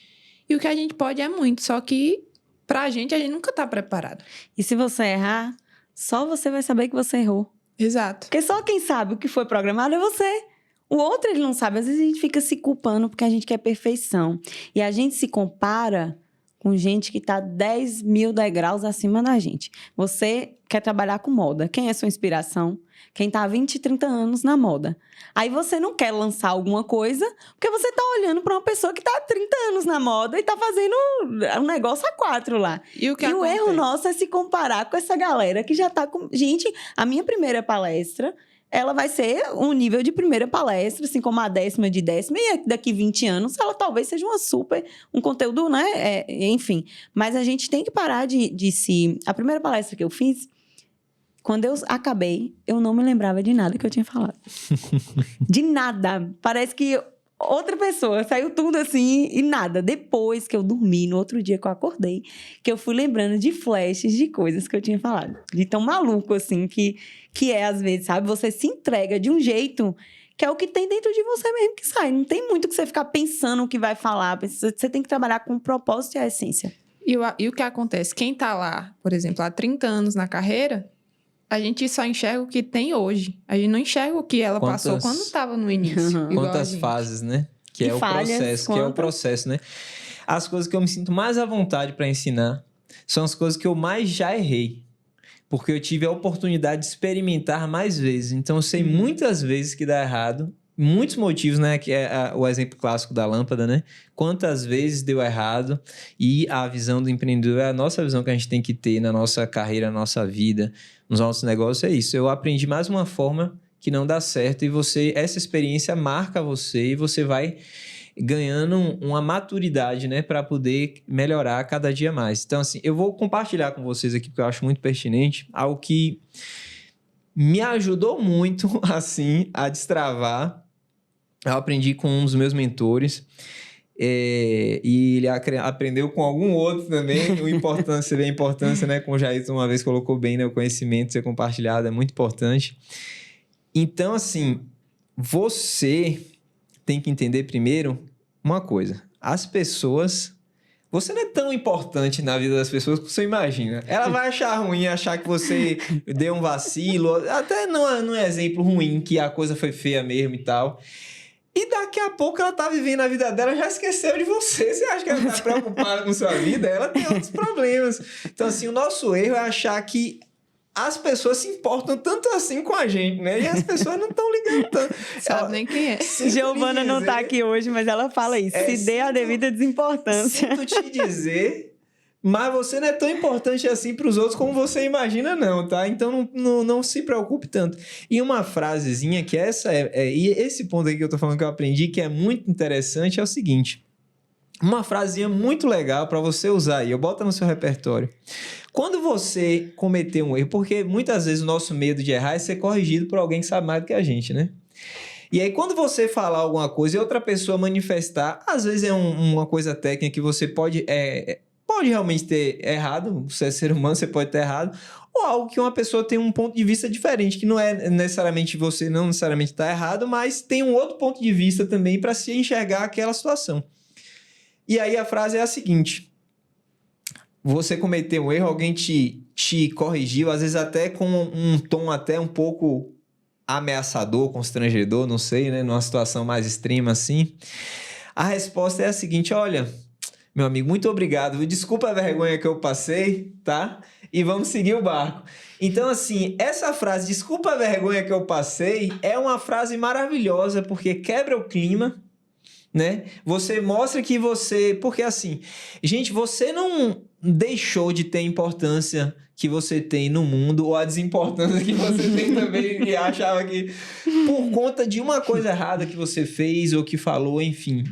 e o que a gente pode é muito, só que pra gente, a gente nunca tá preparado. E se você errar, só você vai saber que você errou. Exato. Porque só quem sabe o que foi programado é você. O outro, ele não sabe. Às vezes a gente fica se culpando porque a gente quer perfeição. E a gente se compara com gente que tá 10 mil degraus acima da gente. Você quer trabalhar com moda. Quem é sua inspiração? Quem tá há 20, 30 anos na moda. Aí você não quer lançar alguma coisa porque você tá olhando pra uma pessoa que tá há 30 anos na moda e tá fazendo um negócio a 4 lá. E o que E o acontece? erro nosso é se comparar com essa galera que já tá com... Gente, a minha primeira palestra, ela vai ser um nível de primeira palestra, assim como a 10ª de 10ª, e daqui 20 anos ela talvez seja um conteúdo, né? Enfim. Mas a gente tem que parar de se... A primeira palestra que eu fiz, quando eu acabei, eu não me lembrava de nada que eu tinha falado. De nada. Parece que outra pessoa, saiu tudo assim e nada. Depois que eu dormi, no outro dia que eu acordei, que eu fui lembrando de flashes de coisas que eu tinha falado. De tão maluco, assim, que é às vezes, sabe? Você se entrega de um jeito que é o que tem dentro de você mesmo que sai. Não tem muito que você ficar pensando o que vai falar. Você tem que trabalhar com o propósito e a essência. E o que acontece? Quem tá lá, por exemplo, há 30 anos na carreira, a gente só enxerga o que tem hoje. A gente não enxerga o que ela passou quando estava no início. igual a Quantas gente. fases, né? Que E é o falhas, processo, que é o quantas? processo, né? As coisas que eu me sinto mais à vontade para ensinar são as coisas que eu mais já errei. Porque eu tive a oportunidade de experimentar mais vezes. Então, eu sei muitas vezes que dá errado. Muitos motivos, né? Que é o exemplo clássico da lâmpada, né? Quantas vezes deu errado. E a visão do empreendedor é a nossa visão que a gente tem que ter na nossa carreira, na nossa vida, nos nossos negócios. É isso. Eu aprendi mais uma forma que não dá certo. E essa experiência marca você e você vai ganhando uma maturidade, né? Para poder melhorar cada dia mais. Então, assim, eu vou compartilhar com vocês aqui, porque eu acho muito pertinente, algo que me ajudou muito, assim, a destravar. Eu aprendi com um dos meus mentores e ele aprendeu com algum outro também. A importância, né? Como o Jair uma vez colocou bem, né? O conhecimento ser compartilhado é muito importante. Então, assim, você tem que entender primeiro uma coisa. As pessoas... Você não é tão importante na vida das pessoas como você imagina. Ela vai achar ruim, achar que você deu um vacilo. Até num exemplo ruim, que a coisa foi feia mesmo e tal. E daqui a pouco ela tá vivendo a vida dela, já esqueceu de você. Você acha que ela tá preocupada com sua vida? Ela tem outros problemas. Então, assim, o nosso erro é achar que as pessoas se importam tanto assim com a gente, né? E as pessoas não estão ligando tanto. Sabe nem quem é. Giovana não tá aqui hoje, mas ela fala isso. Se dê a devida desimportância. Sinto te dizer... Mas você não é tão importante assim para os outros como você imagina, não, tá? Então não se preocupe tanto. E uma frasezinha que e esse ponto aí que eu tô falando que eu aprendi, que é muito interessante, é o seguinte. Uma frasezinha muito legal para você usar aí, bota no seu repertório. Quando você cometer um erro, porque muitas vezes o nosso medo de errar é ser corrigido por alguém que sabe mais do que a gente, né? E aí, quando você falar alguma coisa e outra pessoa manifestar, às vezes é uma coisa técnica que você pode realmente ter errado, você é ser humano, você pode ter errado, ou algo que uma pessoa tem um ponto de vista diferente, que não é necessariamente você, não necessariamente está errado, mas tem um outro ponto de vista também para se enxergar aquela situação. E aí a frase é a seguinte: você cometeu um erro, alguém te corrigiu, às vezes até com um tom até um pouco ameaçador, constrangedor, não sei, né? Numa situação mais extrema assim. A resposta é a seguinte: olha... Meu amigo, muito obrigado. Desculpa a vergonha que eu passei, tá? E vamos seguir o barco. Então, assim, essa frase, desculpa a vergonha que eu passei, é uma frase maravilhosa, porque quebra o clima, né? Você mostra que você... Porque assim, gente, você não deixou de ter a importância que você tem no mundo ou a desimportância que você tem também e achava que por conta de uma coisa errada que você fez ou que falou, enfim.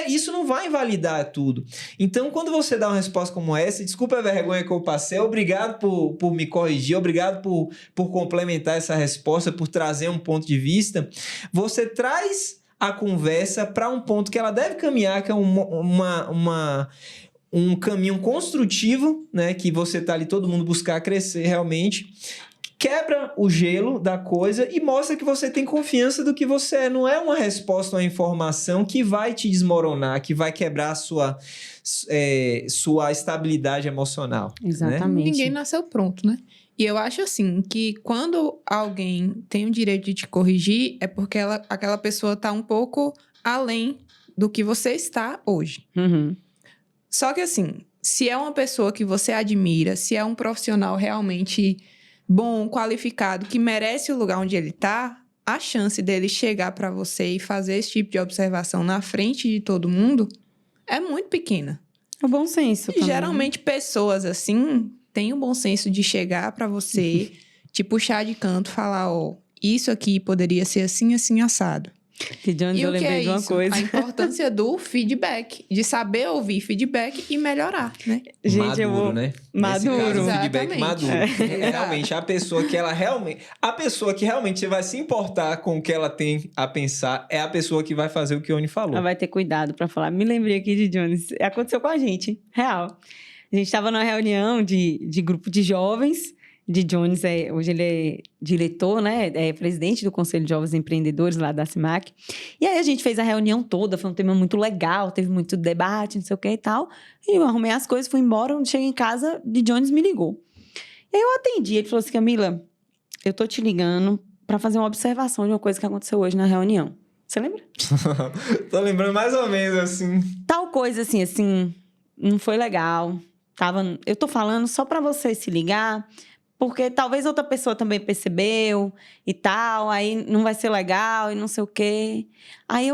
Isso não vai invalidar tudo. Então, quando você dá uma resposta como essa, desculpa a vergonha que eu passei, obrigado por me corrigir, obrigado por complementar essa resposta, por trazer um ponto de vista, você traz a conversa para um ponto que ela deve caminhar, que é um caminho construtivo, né? Que você tá ali, todo mundo buscar crescer realmente. Quebra o gelo da coisa e mostra que você tem confiança do que você é. Não é uma resposta, uma informação que vai te desmoronar, que vai quebrar a sua estabilidade emocional. Exatamente. Né? Ninguém nasceu pronto, né? E eu acho assim, que quando alguém tem o direito de te corrigir, é porque aquela pessoa tá um pouco além do que você está hoje. Uhum. Só que assim, se é uma pessoa que você admira, se é um profissional realmente bom, qualificado, que merece o lugar onde ele tá, a chance dele chegar para você e fazer esse tipo de observação na frente de todo mundo é muito pequena. O bom senso E também. geralmente pessoas assim têm o bom senso de chegar para você, te puxar de canto, falar, ó, isso aqui poderia ser assim, assim, assado. Que Jones, E eu o que lembrei é de uma isso? coisa. A importância do feedback, de saber ouvir feedback e melhorar, né? Gente, maduro, eu vou... né? Maduro. Nesse caso, um feedback Exatamente. maduro. É. Realmente, a pessoa que realmente você vai se importar com o que ela tem a pensar é a pessoa que vai fazer o que o Oni falou. Ela vai ter cuidado pra falar. Me lembrei aqui de Jones. Aconteceu com a gente, real. A gente estava numa reunião de grupo de jovens. De Jones, hoje ele é diretor, né? É presidente do Conselho de Jovens Empreendedores lá da CIMAC. E aí a gente fez a reunião toda, foi um tema muito legal, teve muito debate, não sei o que e tal. E eu arrumei as coisas, fui embora, quando cheguei em casa, de Jones me ligou. E aí eu atendi, ele falou assim, Camila, eu tô te ligando pra fazer uma observação de uma coisa que aconteceu hoje na reunião. Você lembra? Tô lembrando mais ou menos assim. Tal coisa assim, não foi legal. Eu tô falando só pra você se ligar, porque talvez outra pessoa também percebeu e tal, aí não vai ser legal e não sei o quê. Aí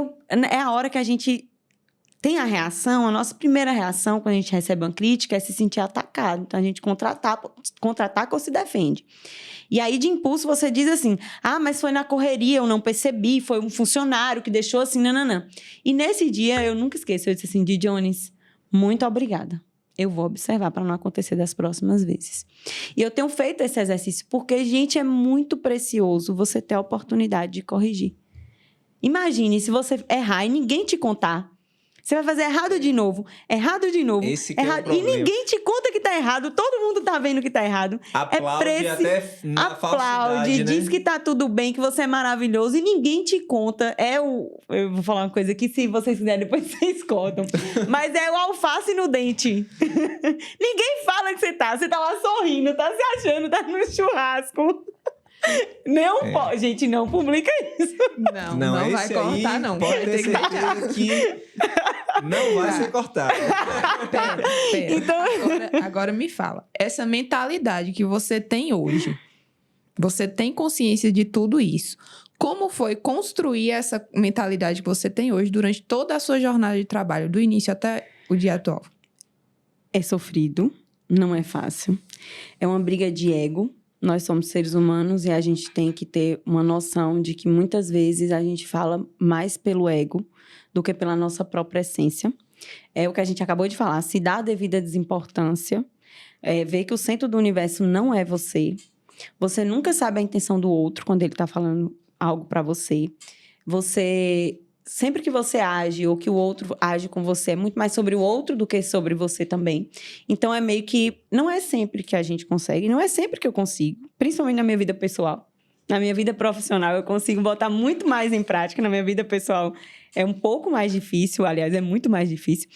é a hora que a gente tem a reação, a nossa primeira reação quando a gente recebe uma crítica é se sentir atacado. Então a gente contra-ataca ou se defende. E aí de impulso você diz assim, mas foi na correria, eu não percebi, foi um funcionário que deixou assim, não. E nesse dia, eu nunca esqueço, eu disse assim, Jones, muito obrigada. Eu vou observar para não acontecer das próximas vezes. E eu tenho feito esse exercício porque, gente, é muito precioso você ter a oportunidade de corrigir. Imagine se você errar e ninguém te contar. Você vai fazer errado de novo. Esse que errado. é o problema. E ninguém te conta que tá errado. Todo mundo tá vendo que tá errado. Aplaude até na falsidade, né? Diz que tá tudo bem, que você é maravilhoso e ninguém te conta. Eu vou falar uma coisa que se vocês quiserem depois vocês contam. Mas é o alface no dente. Ninguém fala que você tá lá sorrindo, tá se achando, tá no churrasco. Gente, não publica isso. Não vai cortar, não. Pode ter certeza que não vai ser cortado. Pera. Então... Agora me fala. Essa mentalidade que você tem hoje, você tem consciência de tudo isso. Como foi construir essa mentalidade que você tem hoje durante toda a sua jornada de trabalho, do início até o dia atual? É sofrido, não é fácil. É uma briga de ego. Nós somos seres humanos e a gente tem que ter uma noção de que muitas vezes a gente fala mais pelo ego do que pela nossa própria essência. É o que a gente acabou de falar, se dá a devida desimportância, ver que o centro do universo não é você. Você nunca sabe a intenção do outro quando ele está falando algo para você. Sempre que você age ou que o outro age com você, é muito mais sobre o outro do que sobre você também. Então, é meio que... Não é sempre que a gente consegue, não é sempre que eu consigo. Principalmente na minha vida pessoal. Na minha vida profissional, eu consigo botar muito mais em prática. Na minha vida pessoal, é um pouco mais difícil. Aliás, é muito mais difícil.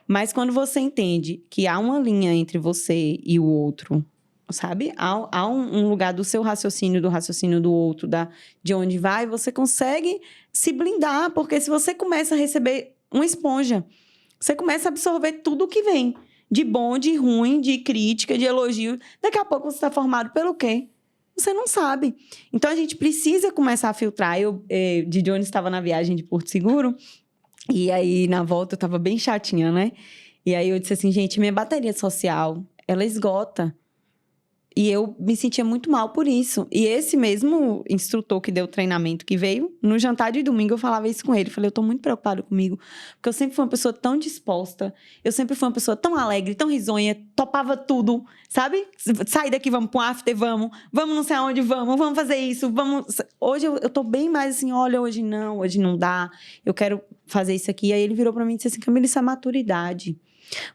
Mas quando você entende que há uma linha entre você e o outro... Sabe? Há um lugar do seu raciocínio, do raciocínio do outro, de onde vai, você consegue se blindar, porque se você começa a receber uma esponja, você começa a absorver tudo o que vem, de bom, de ruim, de crítica, de elogio. Daqui a pouco você está formado pelo quê? Você não sabe. Então, a gente precisa começar a filtrar. De Jones estava na viagem de Porto Seguro, E aí, na volta, eu tava bem chatinha, né? E aí, eu disse assim, gente, minha bateria social, ela esgota. E eu me sentia muito mal por isso. E esse mesmo instrutor que deu o treinamento que veio, no jantar de domingo eu falava isso com ele. Eu falei, eu tô muito preocupado comigo, porque eu sempre fui uma pessoa tão disposta, eu sempre fui uma pessoa tão alegre, tão risonha, topava tudo, sabe? Sai daqui, vamos pro after, vamos não sei aonde, vamos fazer isso, vamos... Hoje eu tô bem mais assim, olha, hoje não dá, eu quero fazer isso aqui. Aí ele virou pra mim e disse assim, Camila, isso é maturidade.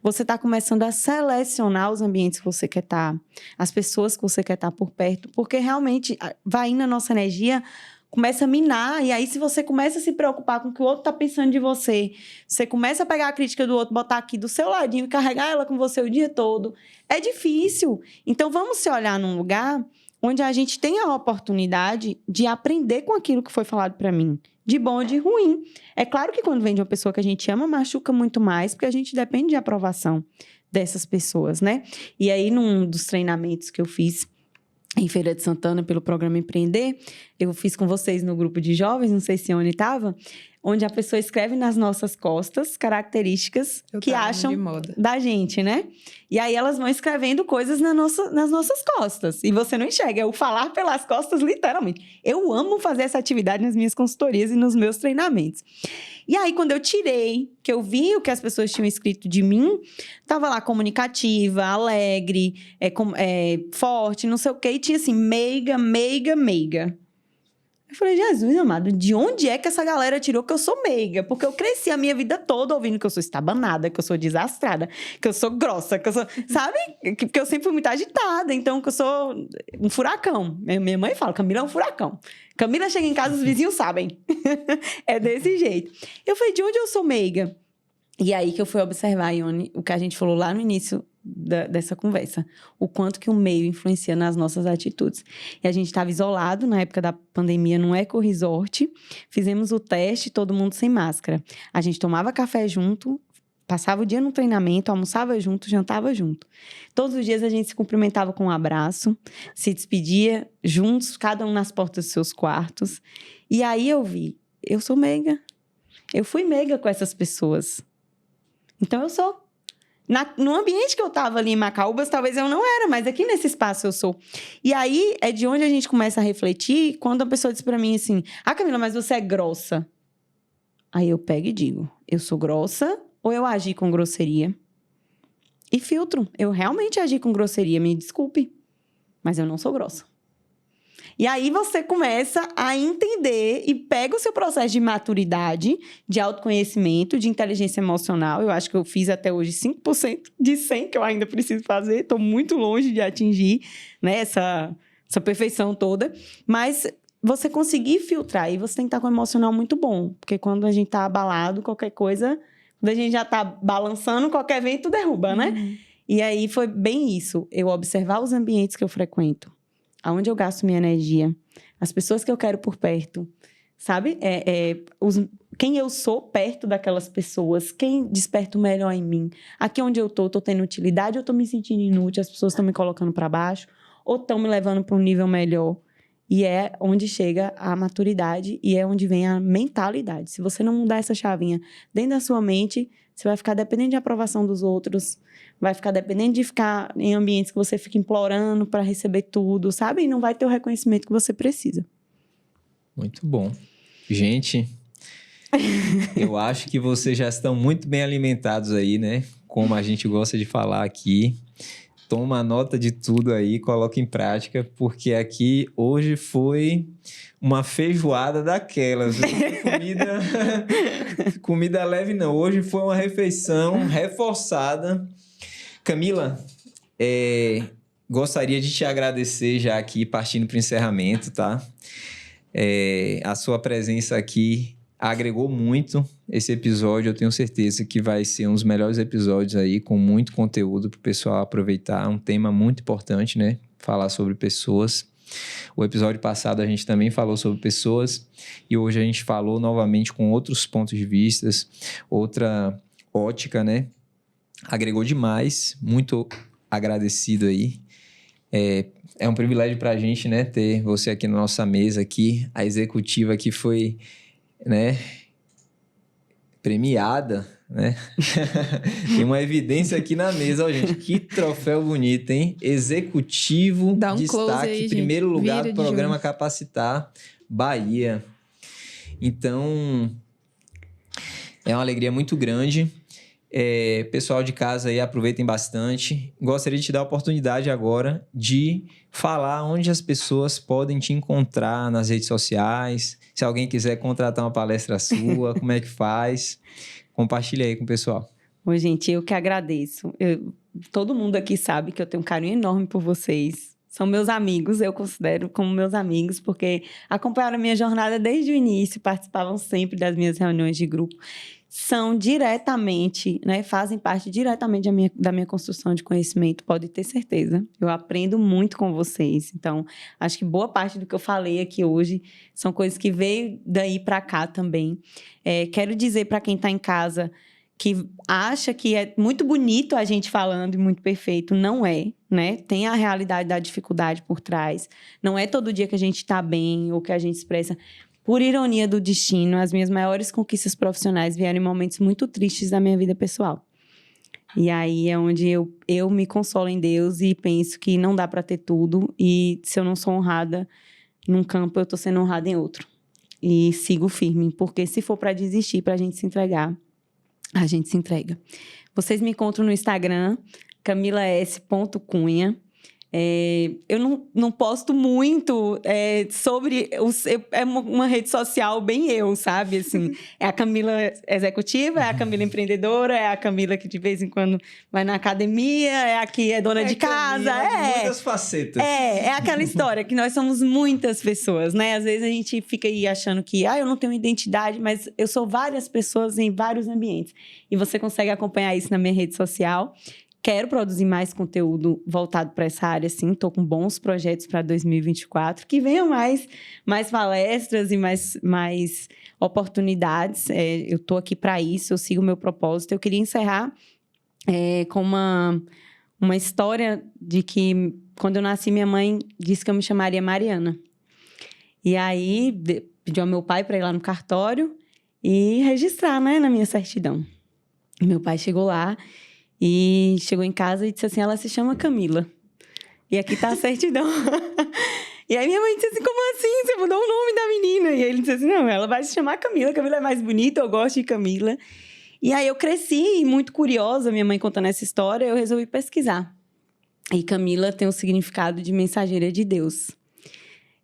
Você está começando a selecionar os ambientes que você quer estar, as pessoas que você quer estar por perto, porque realmente vai indo a nossa energia, começa a minar, e aí se você começa a se preocupar com o que o outro está pensando de você, você começa a pegar a crítica do outro, botar aqui do seu ladinho e carregar ela com você o dia todo, é difícil. Então vamos se olhar num lugar onde a gente tem a oportunidade de aprender com aquilo que foi falado para mim, de bom ou de ruim. É claro que quando vem de uma pessoa que a gente ama, machuca muito mais, porque a gente depende de aprovação dessas pessoas, né? E aí, num dos treinamentos que eu fiz em Feira de Santana, pelo programa Empreender, eu fiz com vocês no grupo de jovens, não sei se a Oni estava, onde a pessoa escreve nas nossas costas características que acham da gente, né? E aí elas vão escrevendo coisas nas nossas costas. E você não enxerga, é o falar pelas costas, literalmente. Eu amo fazer essa atividade nas minhas consultorias e nos meus treinamentos. E aí, quando eu tirei, que eu vi o que as pessoas tinham escrito de mim, tava lá comunicativa, alegre, forte, não sei o quê, e tinha assim, meiga. Eu falei, Jesus amado, de onde é que essa galera tirou que eu sou meiga? Porque eu cresci a minha vida toda ouvindo que eu sou estabanada, que eu sou desastrada, que eu sou grossa, que eu sou... Sabe? Porque eu sempre fui muito agitada, então que eu sou um furacão. Minha mãe fala, Camila é um furacão. Camila chega em casa, os vizinhos sabem. É desse jeito. Eu falei, de onde eu sou meiga? E aí que eu fui observar, Ione, o que a gente falou lá no início dessa conversa. O quanto que o meio influencia nas nossas atitudes. E a gente estava isolado na época da pandemia num eco-resort. Fizemos o teste, todo mundo sem máscara. A gente tomava café junto, passava o dia no treinamento, almoçava junto, jantava junto. Todos os dias a gente se cumprimentava com um abraço, se despedia juntos, cada um nas portas dos seus quartos. E aí eu vi, eu sou meiga. Eu fui meiga com essas pessoas. Então eu sou. No ambiente que eu estava ali em Macaúbas, talvez eu não era, mas aqui nesse espaço eu sou. E aí é de onde a gente começa a refletir quando a pessoa diz para mim assim, Camila, mas você é grossa. Aí eu pego e digo, eu sou grossa ou eu agi com grosseria? E filtro, eu realmente agi com grosseria, me desculpe, mas eu não sou grossa. E aí você começa a entender e pega o seu processo de maturidade, de autoconhecimento, de inteligência emocional. Eu acho que eu fiz até hoje 5% de 100 que eu ainda preciso fazer. Estou muito longe de atingir, né, essa perfeição toda. Mas você conseguir filtrar, e você tem que estar com um emocional muito bom. Porque quando a gente está abalado, qualquer coisa... Quando a gente já está balançando, qualquer vento derruba, né? Uhum. E aí foi bem isso. Eu observar os ambientes que eu frequento. Aonde eu gasto minha energia, as pessoas que eu quero por perto, sabe? Quem eu sou perto daquelas pessoas, quem desperta o melhor em mim. Aqui onde eu tô tendo utilidade, eu tô me sentindo inútil, as pessoas estão me colocando para baixo, ou estão me levando para um nível melhor. E é onde chega a maturidade e é onde vem a mentalidade. Se você não mudar essa chavinha dentro da sua mente, você vai ficar dependendo de aprovação dos outros, vai ficar dependendo de ficar em ambientes que você fica implorando para receber tudo, sabe? E não vai ter o reconhecimento que você precisa. Muito bom. Gente, eu acho que vocês já estão muito bem alimentados aí, né? Como a gente gosta de falar aqui. Toma nota de tudo aí, coloca em prática, porque aqui hoje foi uma feijoada daquelas. Comida leve não, hoje foi uma refeição reforçada. Camila, gostaria de te agradecer já aqui, partindo para o encerramento, tá? A sua presença aqui agregou muito esse episódio. Eu tenho certeza que vai ser um dos melhores episódios aí, com muito conteúdo para o pessoal aproveitar. Um tema muito importante, né? Falar sobre pessoas. O episódio passado a gente também falou sobre pessoas e hoje a gente falou novamente com outros pontos de vista, outra ótica, né? Agregou demais, muito agradecido aí. É um privilégio para a gente, né? Ter você aqui na nossa mesa aqui, a executiva que foi... né? premiada, né? Tem uma evidência aqui na mesa, ó, gente. Que troféu bonito, hein? Executivo, Dá um close destaque, aí, primeiro gente. lugar Vira do de programa jogo. Capacitar Bahia. Então, é uma alegria muito grande. Pessoal de casa aí, aproveitem bastante. Gostaria de te dar a oportunidade agora de falar onde as pessoas podem te encontrar nas redes sociais. Se alguém quiser contratar uma palestra sua, como é que faz? Compartilha aí com o pessoal. Oi, gente, eu que agradeço. Todo mundo aqui sabe que eu tenho um carinho enorme por vocês. São meus amigos, eu considero como meus amigos, porque acompanharam a minha jornada desde o início, participavam sempre das minhas reuniões de grupo. São diretamente, né, fazem parte diretamente da minha construção de conhecimento, pode ter certeza. Eu aprendo muito com vocês. Então, acho que boa parte do que eu falei aqui hoje são coisas que veio daí para cá também. Quero dizer para quem está em casa que acha que é muito bonito a gente falando e muito perfeito, não é, né? Tem a realidade da dificuldade por trás. Não é todo dia que a gente está bem ou que a gente expressa. Por ironia do destino, as minhas maiores conquistas profissionais vieram em momentos muito tristes da minha vida pessoal. E aí é onde eu me consolo em Deus e penso que não dá para ter tudo. E se eu não sou honrada num campo, eu estou sendo honrada em outro. E sigo firme, porque se for para desistir, para a gente se entregar, a gente se entrega. Vocês me encontram no Instagram, camilas.cunha. Eu não posto muito sobre... É uma rede social bem eu, sabe? Assim, é a Camila executiva, é a Camila empreendedora, é a Camila que de vez em quando vai na academia, é a que é dona de casa. De muitas facetas. É aquela história que nós somos muitas pessoas, né? Às vezes a gente fica aí achando que eu não tenho identidade, mas eu sou várias pessoas em vários ambientes. E você consegue acompanhar isso na minha rede social. Quero produzir mais conteúdo voltado para essa área, sim. Estou com bons projetos para 2024. Que venham mais palestras e mais oportunidades. Eu estou aqui para isso, eu sigo o meu propósito. Eu queria encerrar com uma história de que, quando eu nasci, minha mãe disse que eu me chamaria Mariana. E aí, pediu ao meu pai para ir lá no cartório e registrar, né, na minha certidão. Meu pai chegou lá e chegou em casa e disse assim, ela se chama Camila. E aqui tá a certidão. E aí minha mãe disse assim, como assim? Você mudou o nome da menina? E ele disse assim, não, ela vai se chamar Camila. Camila é mais bonita, eu gosto de Camila. E aí eu cresci muito curiosa, minha mãe contando essa história, eu resolvi pesquisar. E Camila tem o significado de mensageira de Deus.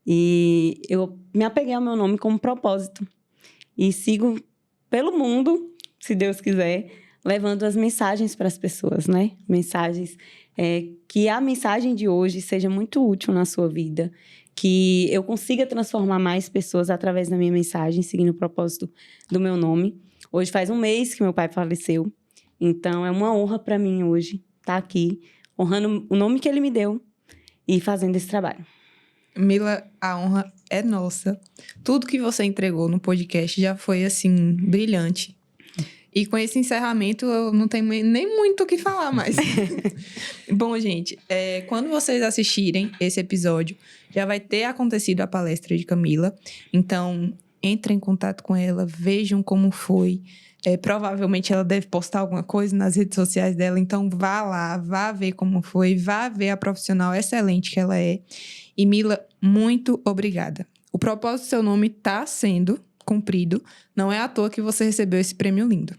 E eu me apeguei ao meu nome como propósito. E sigo pelo mundo, se Deus quiser, levando as mensagens para as pessoas, né? Mensagens, que a mensagem de hoje seja muito útil na sua vida, que eu consiga transformar mais pessoas através da minha mensagem, seguindo o propósito do meu nome. Hoje faz um mês que meu pai faleceu, então é uma honra para mim hoje estar aqui, honrando o nome que ele me deu e fazendo esse trabalho. Mila, a honra é nossa. Tudo que você entregou no podcast já foi, assim, brilhante. E com esse encerramento, eu não tenho nem muito o que falar mais. Bom, gente, quando vocês assistirem esse episódio, já vai ter acontecido a palestra de Camila. Então, entrem em contato com ela, vejam como foi. Provavelmente ela deve postar alguma coisa nas redes sociais dela. Então, vá lá, vá ver como foi, vá ver a profissional excelente que ela é. E, Mila, muito obrigada. O propósito do seu nome está sendo cumprido. Não é à toa que você recebeu esse prêmio lindo.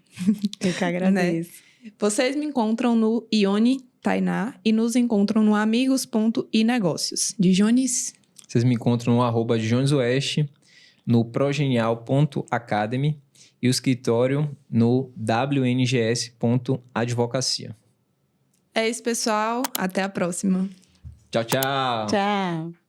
Eu que agradeço. Né? Vocês me encontram no Ione Tainá e nos encontram no amigos.inegócios. De Jones? Vocês me encontram no @jonesoeste, no progenial.academy e o escritório no wngs.advocacia. É isso, pessoal. Até a próxima. Tchau, tchau. Tchau.